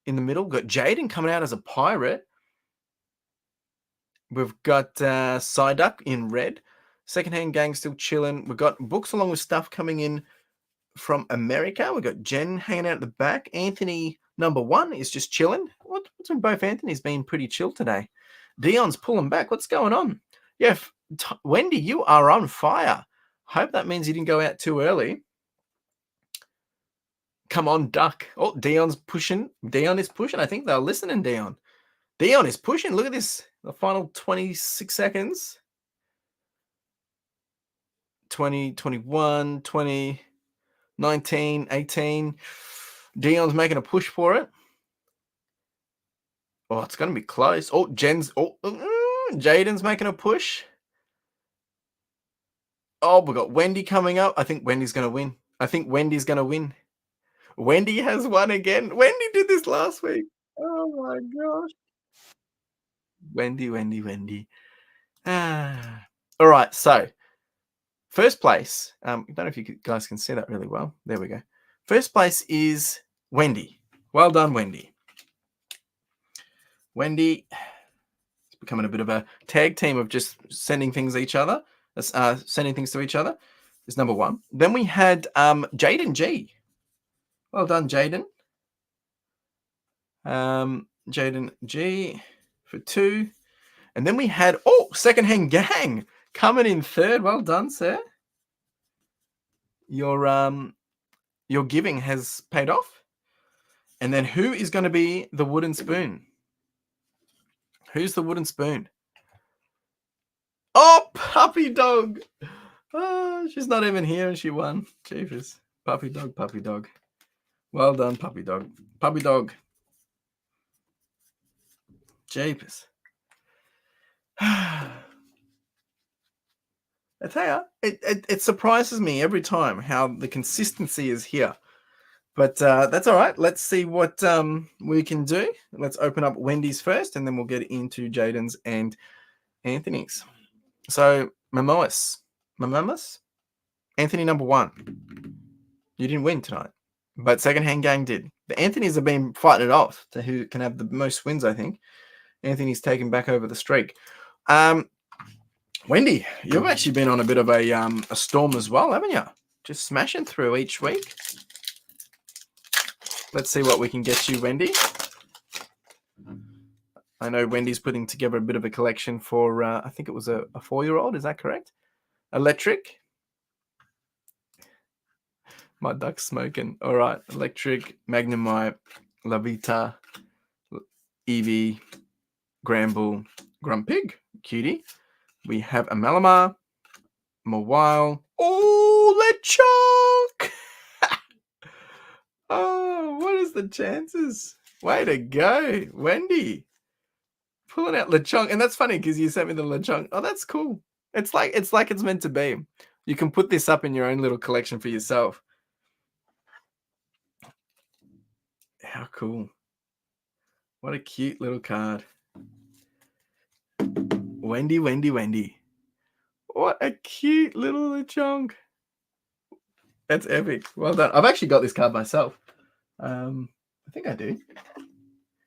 in the middle. We've got Jaden coming out as a pirate. We've got Psyduck in red. Secondhand Gang still chilling. We've got books along with stuff coming in from America. We've got Jen hanging out at the back. Anthony number 1 is just chilling. What's with both Anthony's being pretty chill today? Dion's pulling back. What's going on? Yeah, Wendy, you are on fire. Hope that means you didn't go out too early. Come on, Duck. Oh, Dion's pushing. Dion is pushing. I think they're listening, Dion. Dion is pushing. Look at this. The final 26 seconds. 20, 21, 20, 19, 18. Dion's making a push for it. Oh, it's going to be close. Oh, Jaden's making a push. Oh, we've got Wendy coming up. I think Wendy's going to win. Wendy has won again. Wendy did this last week. Oh, my gosh. Wendy. All right, so first place. I don't know if you guys can see that really well. There we go. First place is Wendy. Well done, Wendy. Wendy is becoming a bit of a tag team of just sending things to each other. Is number 1. Then we had Jaden G. Well done, Jaden. Jaden G for 2. And then we had, Secondhand Gang coming in 3rd. Well done, sir. Your giving has paid off. And then who is going to be the wooden spoon? Who's the wooden spoon? Oh, Puppy Dog. Oh, she's not even here and she won. Jeepers. Puppy Dog. Well done, Puppy Dog. Puppy Dog. Jeepers. I tell you, it surprises me every time how the consistency is here. But that's all right. Let's see what we can do. Let's open up Wendy's first, and then we'll get into Jaden's and Anthony's. So, Mamoas, Anthony number 1. You didn't win tonight, but Secondhand Gang did. The Anthony's have been fighting it off to who can have the most wins, I think. Anthony's taken back over the streak. Wendy, you've actually been on a bit of a storm as well, haven't you? Just smashing through each week. Let's see what we can get you, Wendy. I know Wendy's putting together a bit of a collection for, I think it was a 4-year-old. Is that correct? Electric. My duck's smoking. All right. Electric, Magnemite, Lavita, Eevee, Gramble, Grumpig, Cutie. We have a Malamar, Mawile. Oh, Lechonk! Oh, what is the chances? Way to go, Wendy. Pulling out Lechonk. And that's funny because you sent me the Lechonk. Oh, that's cool. It's like it's meant to be. You can put this up in your own little collection for yourself. How cool. What a cute little card. Wendy. What a cute little Lechonk. That's epic. Well done. I've actually got this card myself. I think I do.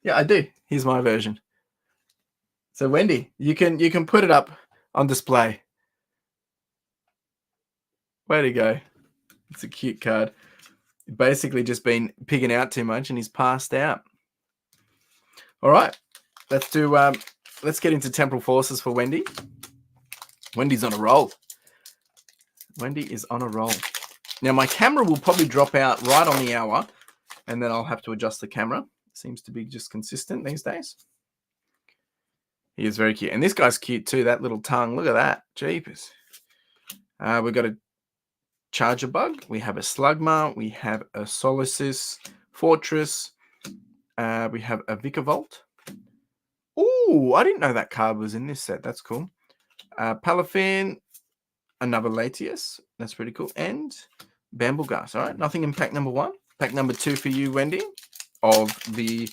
Yeah, I do. Here's my version. So Wendy, you can put it up on display. Way to go. It's a cute card. Basically just been pigging out too much and he's passed out. All right. Let's get into Temporal Forces for Wendy. Wendy's on a roll. Wendy is on a roll. Now my camera will probably drop out right on the hour and then I'll have to adjust the camera. Seems to be just consistent these days. He is very cute. And this guy's cute too, that little tongue. Look at that. Jeepers. We've got a Charger Bug. We have a Slugma. We have a Solacis Fortress. We have a Vicavolt. Ooh, I didn't know that card was in this set. That's cool. Palafin. Another Latias. That's pretty cool. And Bamblegrass. All right. Nothing in pack number 1. Pack number 2 for you, Wendy, of the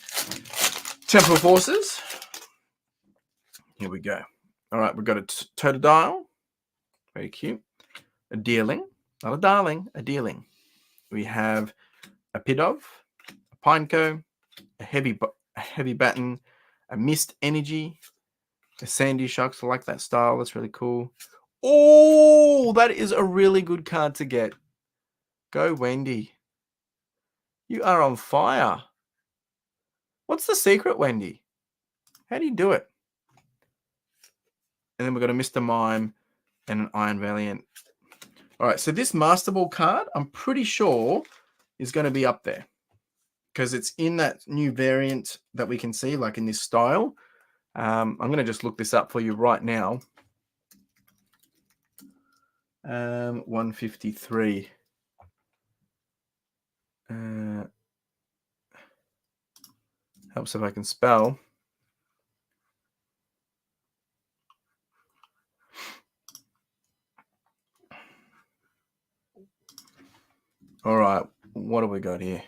Temporal Forces. Here we go. All right. We've got a Totodile. Very cute. A Deerling. Not a Darling. A Deerling. We have a Pidove. A Pineco. A Heavy Baton. A Mist Energy. A Sandy Sharks. I like that style. That's really cool. Oh, that is a really good card to get. Go, Wendy. You are on fire. What's the secret, Wendy? How do you do it? And then we've got a Mr. Mime and an Iron Valiant. All right, so this Master Ball card, I'm pretty sure, is going to be up there because it's in that new variant that we can see, like in this style. I'm going to just look this up for you right now. 153. Helps if I can spell. All right, what do we got here?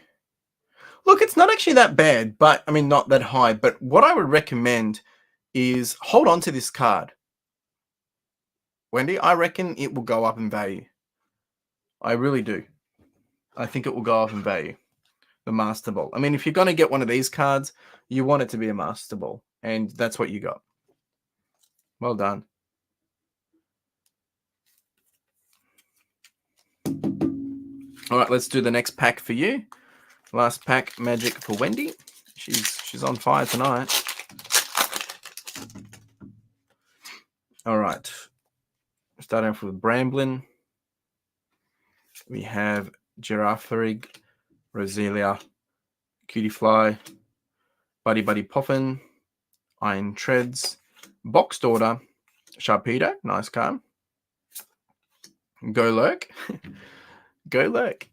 Look, it's not actually that bad, but I mean, not that high. But what I would recommend is hold on to this card. Wendy, I reckon it will go up in value. I really do. I think it will go up in value. The Master Ball. I mean, if you're going to get one of these cards, you want it to be a Master Ball. And that's what you got. Well done. All right, let's do the next pack for you. Last pack, Magic for Wendy. She's on fire tonight. All right. Starting off with Bramblin. We have Girafarig, Roselia, Cutie Fly, Buddy Poffin, Iron Treads, Boxed Order, Sharpedo, nice card. Go Lurk. Go Lurk.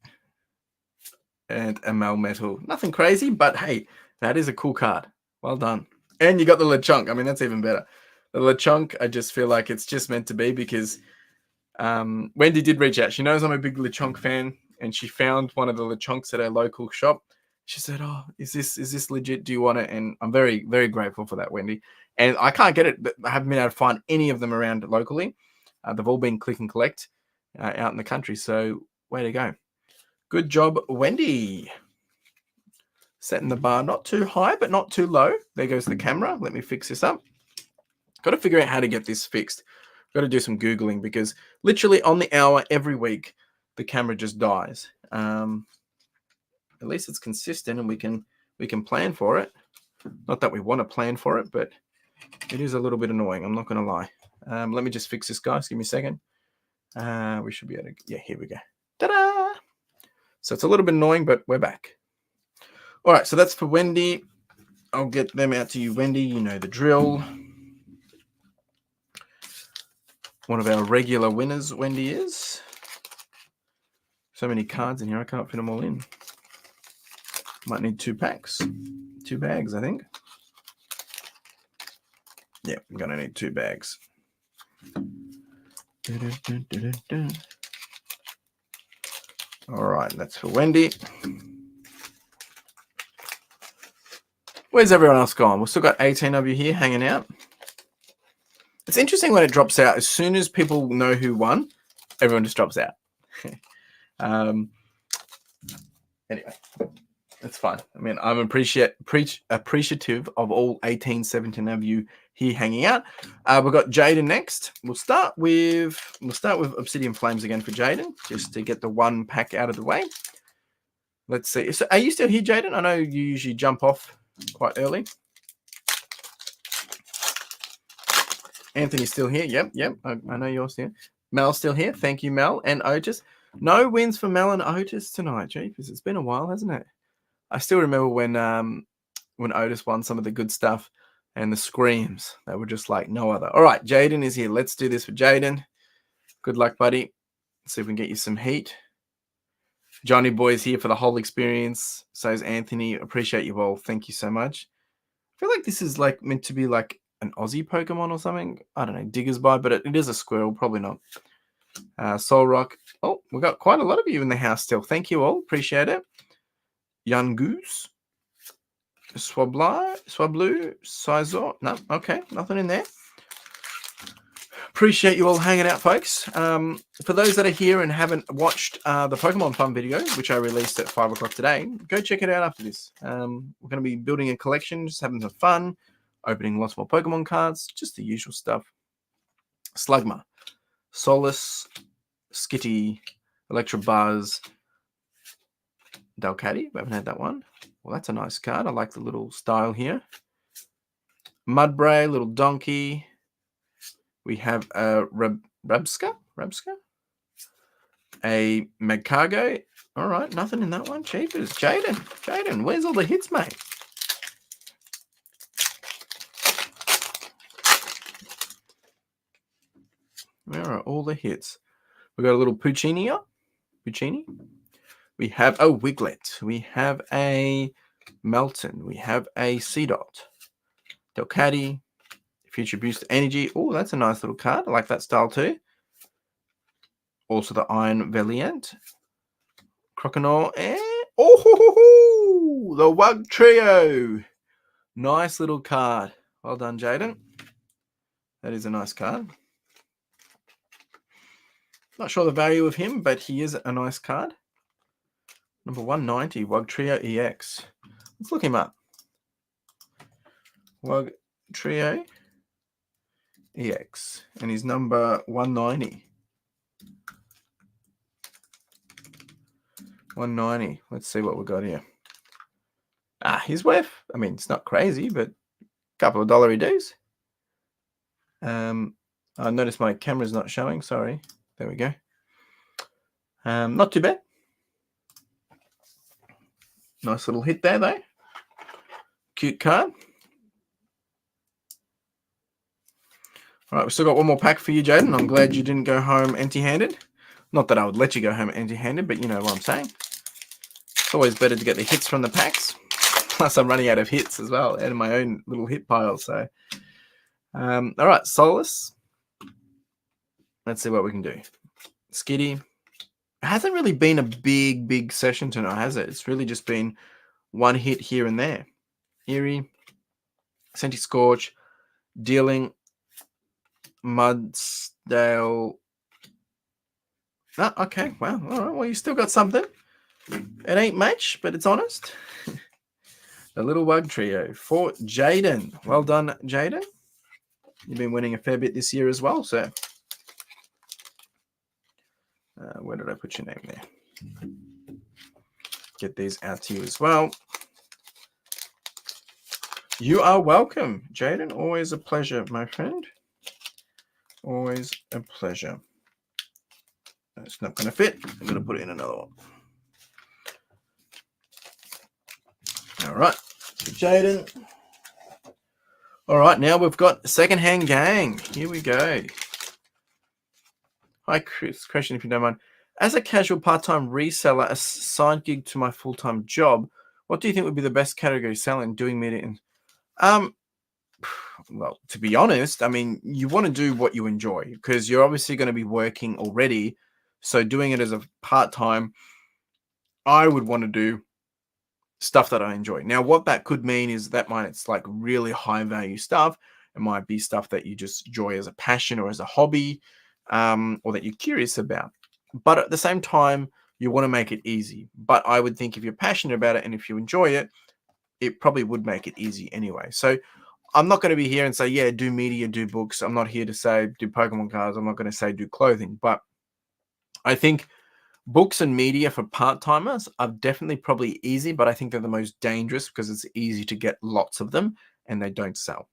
And a Melmetal. Nothing crazy, but hey, that is a cool card. Well done. And you got the Lechonk. I mean, that's even better. The Lechonk, I just feel like it's just meant to be because Wendy did reach out. She knows I'm a big Lechonk fan, and she found one of the Lechonks at our local shop. She said, "Oh, is this legit? Do you want it?" And I'm very, very grateful for that, Wendy. And I can't get it. I haven't been able to find any of them around locally. They've all been click and collect out in the country. So way to go. Good job, Wendy. Setting the bar not too high, but not too low. There goes the camera. Let me fix this up. Got to figure out how to get this fixed. Got to do some Googling because literally on the hour every week, the camera just dies. At least it's consistent and we can plan for it. Not that we want to plan for it, but it is a little bit annoying. I'm not going to lie. Let me just fix this, guys. Give me a second. We should be able to... Yeah, here we go. Ta-da! So it's a little bit annoying, but we're back. All right, so that's for Wendy. I'll get them out to you, Wendy. You know the drill. One of our regular winners, Wendy is. So many cards in here, I can't fit them all in. Might need 2 packs. 2 bags, I think. Yeah, I'm going to need 2 bags. All right, that's for Wendy. Where's everyone else gone? We've still got 18 of you here hanging out. It's interesting when it drops out. As soon as people know who won, everyone just drops out. Anyway, it's fine. I mean, I'm appreciative of all 18, 17 of you here hanging out. We've got Jaden next. We'll start with Obsidian Flames again for Jaden, just to get the 1 pack out of the way. Let's see. So, are you still here, Jaden? I know you usually jump off quite early. Anthony's still here. Yep. I know you're still here. Mel's still here. Thank you, Mel. And Otis. No wins for Mel and Otis tonight. Jeepers, it's been a while, hasn't it? I still remember when Otis won some of the good stuff. And the screams, they were just like no other. All right, Jaden is here. Let's do this for Jaden. Good luck, buddy. Let's see if we can get you some heat. Johnny Boy's here for the whole experience. So is Anthony. Appreciate you all. Thank you so much. I feel like this is like meant to be like an Aussie Pokemon or something. I don't know. Digger's Bye, but it is a squirrel. Probably not. Soul Rock. Oh, we got quite a lot of you in the house still. Thank you all. Appreciate it. Young Goose. Swablu. Sizor. No, okay. Nothing in there. Appreciate you all hanging out, folks. For those that are here and haven't watched the Pokemon Fun video, which I released at 5 o'clock today, go check it out after this. We're going to be building a collection, just having some fun, opening lots more Pokemon cards, just the usual stuff. Slugma, Solus, Skitty, Electabuzz, Delcatty. We haven't had that one. Well, that's a nice card. I like the little style here. Mudbray, little donkey. We have a Rabska, a Magcargo. All right, nothing in that one. Cheapers. Jaden, where's all the hits, mate? Where are all the hits? We got a little Puccini. We have a Wiglet. We have a Melton. We have a Seedot. Delcatty. Future Boost Energy. Oh, that's a nice little card. I like that style too. Also the Iron Valiant. Croconaw. And the Wug Trio. Nice little card. Well done, Jaden. That is a nice card. Not sure the value of him, but he is a nice card. Number 190, Wug Trio EX. Let's look him up. Wug Trio EX. And he's number 190. 190. Let's see what we got here. He's worth, I mean, it's not crazy, but a couple of dollary dues. I noticed my camera's not showing. Sorry. There we go. Not too bad. Nice little hit there, though. Cute card. All right, we've still got one more pack for you, Jaden. I'm glad you didn't go home empty-handed. Not that I would let you go home empty-handed, but you know what I'm saying. It's always better to get the hits from the packs. Plus, I'm running out of hits as well, out of my own little hit pile. So, all right, Solus. Let's see what we can do. Skitty. It hasn't really been a big session tonight, has it? It's really just been one hit here and there. Eerie, Senti Scorch, Dealing, Mudsdale. Okay, well, all right. Well, you still got something. It ain't much, but it's honest. The little Wug Trio for Jaden. Well done, Jaden. You've been winning a fair bit this year as well, so. Where did I put your name there? Get these out to you as well. You are welcome, Jaden. Always a pleasure, my friend. Always a pleasure. It's not going to fit. I'm going to put it in another one. All right, so Jaden. All right, now we've got Secondhand Gang. Here we go. Hi, Chris. Question, if you don't mind. As a casual part-time reseller, a side gig to my full-time job, what do you think would be the best category selling, doing media? Well, to be honest, I mean, you want to do what you enjoy because you're obviously going to be working already. So doing it as a part-time, I would want to do stuff that I enjoy. Now, what that could mean is that it's like really high-value stuff. It might be stuff that you just enjoy as a passion or as a hobby. Or that you're curious about. But at the same time, you want to make it easy. But I would think if you're passionate about it and if you enjoy it, it probably would make it easy anyway. So I'm not going to be here and say, yeah, do media, do books. I'm not here to say do Pokemon cards. I'm not going to say do clothing. But I think books and media for part-timers are definitely probably easy, but I think they're the most dangerous because it's easy to get lots of them and they don't sell.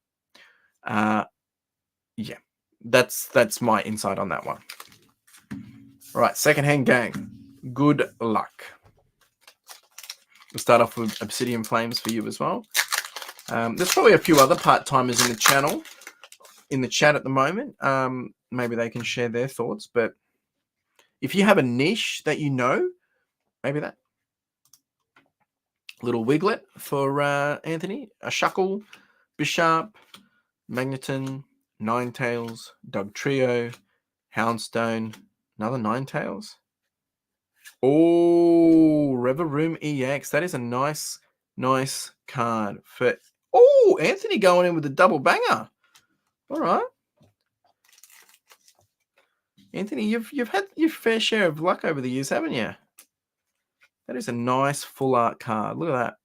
Yeah. That's my insight on that one. All right, Secondhand Gang. Good luck. We'll start off with Obsidian Flames for you as well. There's probably a few other part-timers in the channel, in the chat at the moment. Maybe they can share their thoughts. But if you have a niche that you know, maybe that. Little Wiglet for Anthony. A Shuckle, Bishop, Magneton, Ninetales, Doug Trio, Houndstone, another Ninetales. Oh, Reveroom EX. That is a nice card for. Oh, Anthony going in with a double banger. All right, Anthony, you've had your fair share of luck over the years, haven't you? That is a nice full art card. Look at that.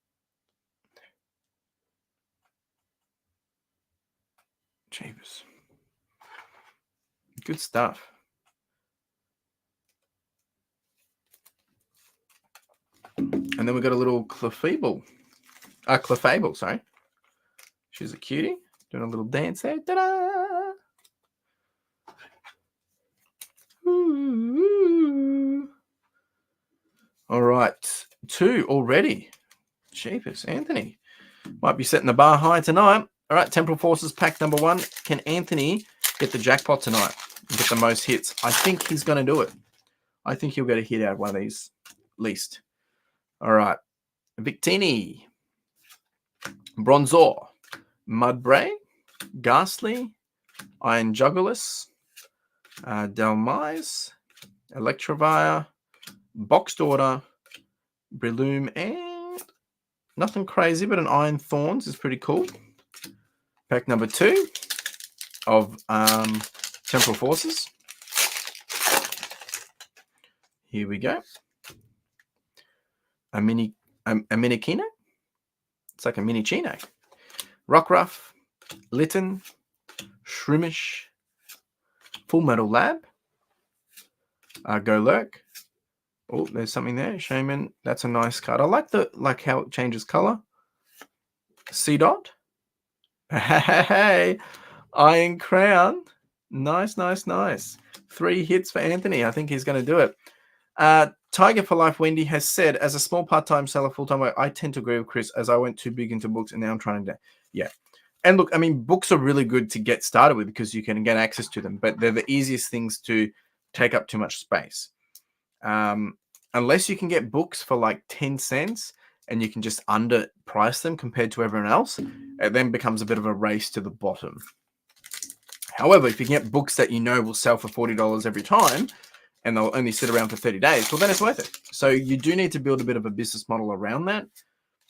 Jeepers. Good stuff. And then we've got a little Clefable. Clefable, sorry. She's a cutie. Doing a little dance there. Ta-da! Ooh. All right. 2 already. Jeepers, Anthony. Might be setting the bar high tonight. All right, Temporal Forces pack number 1. Can Anthony get the jackpot tonight and get the most hits? I think he's going to do it. I think he'll get a hit out of one of these, at least. All right. Victini. Bronzor. Mudbray. Ghastly. Iron Juggulus. Delmise. Electivire. Boxed Order. Breloom. And nothing crazy, but an Iron Thorns is pretty cool. Pack number 2 of Temporal Forces. Here we go. A Minikino. It's like a mini Chino. Rockruff, Litten, Shroomish, Full Metal Lab, Go Lurk. Oh, there's something there. Shaman. That's a nice card. I like how it changes color. C-Dot. Hey, Iron Crown. Nice. 3 hits for Anthony. I think he's going to do it. Tiger for Life Wendy has said, as a small part-time seller, full-time work, I tend to agree with Chris as I went too big into books and now I'm trying to, yeah. And look, I mean, books are really good to get started with because you can get access to them, but they're the easiest things to take up too much space. Unless you can get books for like 10 cents and you can just underprice them compared to everyone else, it then becomes a bit of a race to the bottom. However, if you get books that you know will sell for $40 every time, and they'll only sit around for 30 days, well, then it's worth it. So you do need to build a bit of a business model around that,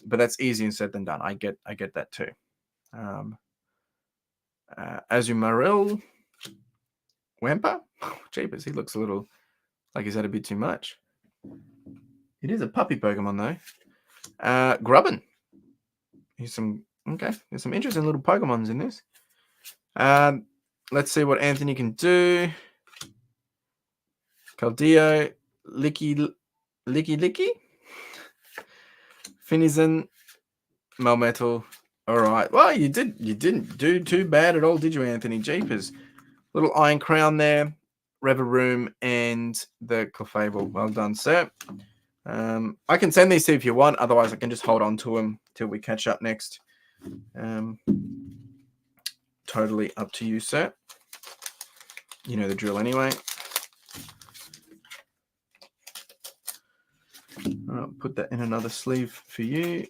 but that's easier said than done. I get that too. Azumarill, Wampa. Oh, jeepers, he looks a little like he's had a bit too much. It is a puppy Pokemon though. Grubbin. There's some interesting little Pokemons in this. Let's see what Anthony can do. Caldeo, Licky, Finizen, Melmetal. All right. Well, you didn't do too bad at all, did you, Anthony? Jeepers. Little Iron Crown there, Reveroom, and the Clefable. Well done, sir. I can send these to you if you want. Otherwise, I can just hold on to them till we catch up next. Totally up to you, sir. You know the drill anyway. I'll put that in another sleeve for you.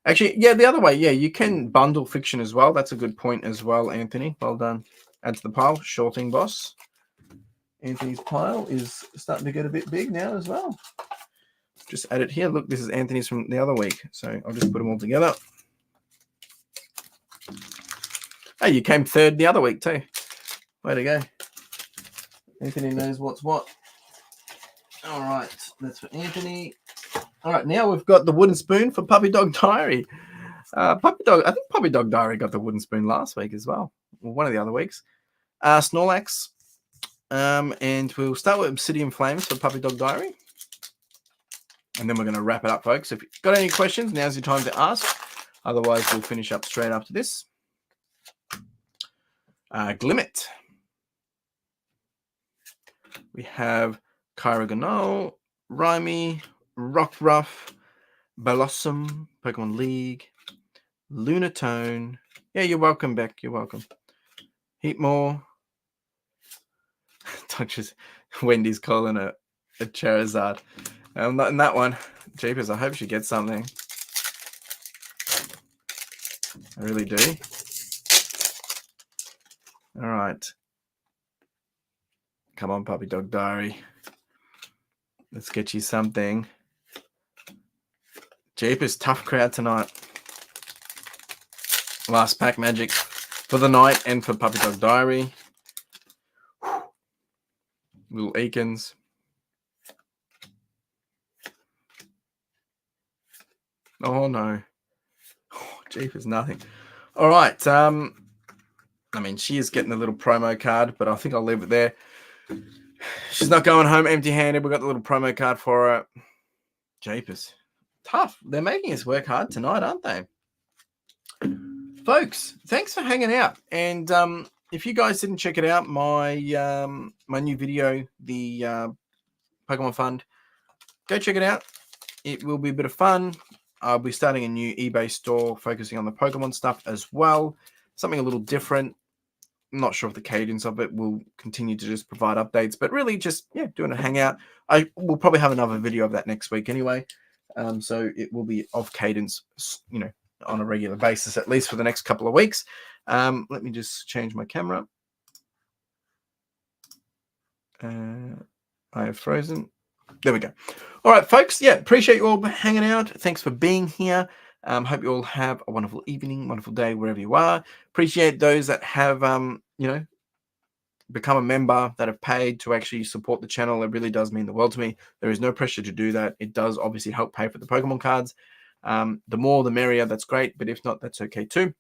Actually, yeah, the other way. Yeah, you can bundle fiction as well. That's a good point as well, Anthony. Well done. Add to the pile. Sure thing, boss. Anthony's pile is starting to get a bit big now as well. Just add it here. Look, this is Anthony's from the other week. So I'll just put them all together. Hey, you came third the other week too. Way to go. Anthony knows what's what. All right, that's for Anthony. All right, now we've got the wooden spoon for Puppy Dog Diary. I think Puppy Dog Diary got the wooden spoon last week as well. Or one of the other weeks. Snorlax. And we'll start with Obsidian Flames for Puppy Dog Diary. And then we're going to wrap it up, folks. If you've got any questions, now's your time to ask. Otherwise, we'll finish up straight after this. Glimmet. We have Kyrogonol, Rhymy, Rockruff, Blossom, Pokemon League, Lunatone. Yeah, you're welcome, Beck. You're welcome. Heatmore. Touches. Wendy's calling it a Charizard. I'm not in that one. Jeepers, I hope she gets something. I really do. All right. Come on, Puppy Dog Diary. Let's get you something. Jeepers, tough crowd tonight. Last pack magic for the night and for Puppy Dog Diary. Little Eakins. Oh no. Oh, jeepers, nothing. All right. I mean, she is getting a little promo card, but I think I'll leave it there. She's not going home empty-handed. We got the little promo card for her. Jeepers. Tough. They're making us work hard tonight, aren't they? Folks, thanks for hanging out. And if you guys didn't check it out, my new video, the Pokemon Fund, go check it out. It will be a bit of fun. I'll be starting a new eBay store focusing on the Pokemon stuff as well. Something a little different. I'm not sure if the cadence of it will continue to just provide updates, but really just, doing a hangout. I will probably have another video of that next week anyway. So it will be off cadence, on a regular basis, at least for the next couple of weeks. Let me just change my camera. I have frozen. There we go. All right, folks. Yeah, appreciate you all hanging out. Thanks for being here. Hope you all have a wonderful evening, wonderful day, wherever you are. Appreciate those that have, become a member, that have paid to actually support the channel. It really does mean the world to me. There is no pressure to do that. It does obviously help pay for the Pokemon cards. The more, the merrier. That's great. But if not, that's okay too.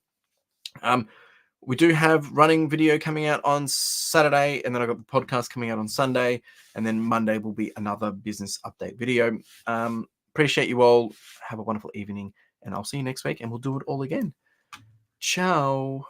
We do have running video coming out on Saturday, and then I've got the podcast coming out on Sunday, and then Monday will be another business update video. Appreciate you all. Have a wonderful evening, and I'll see you next week, and we'll do it all again. Ciao.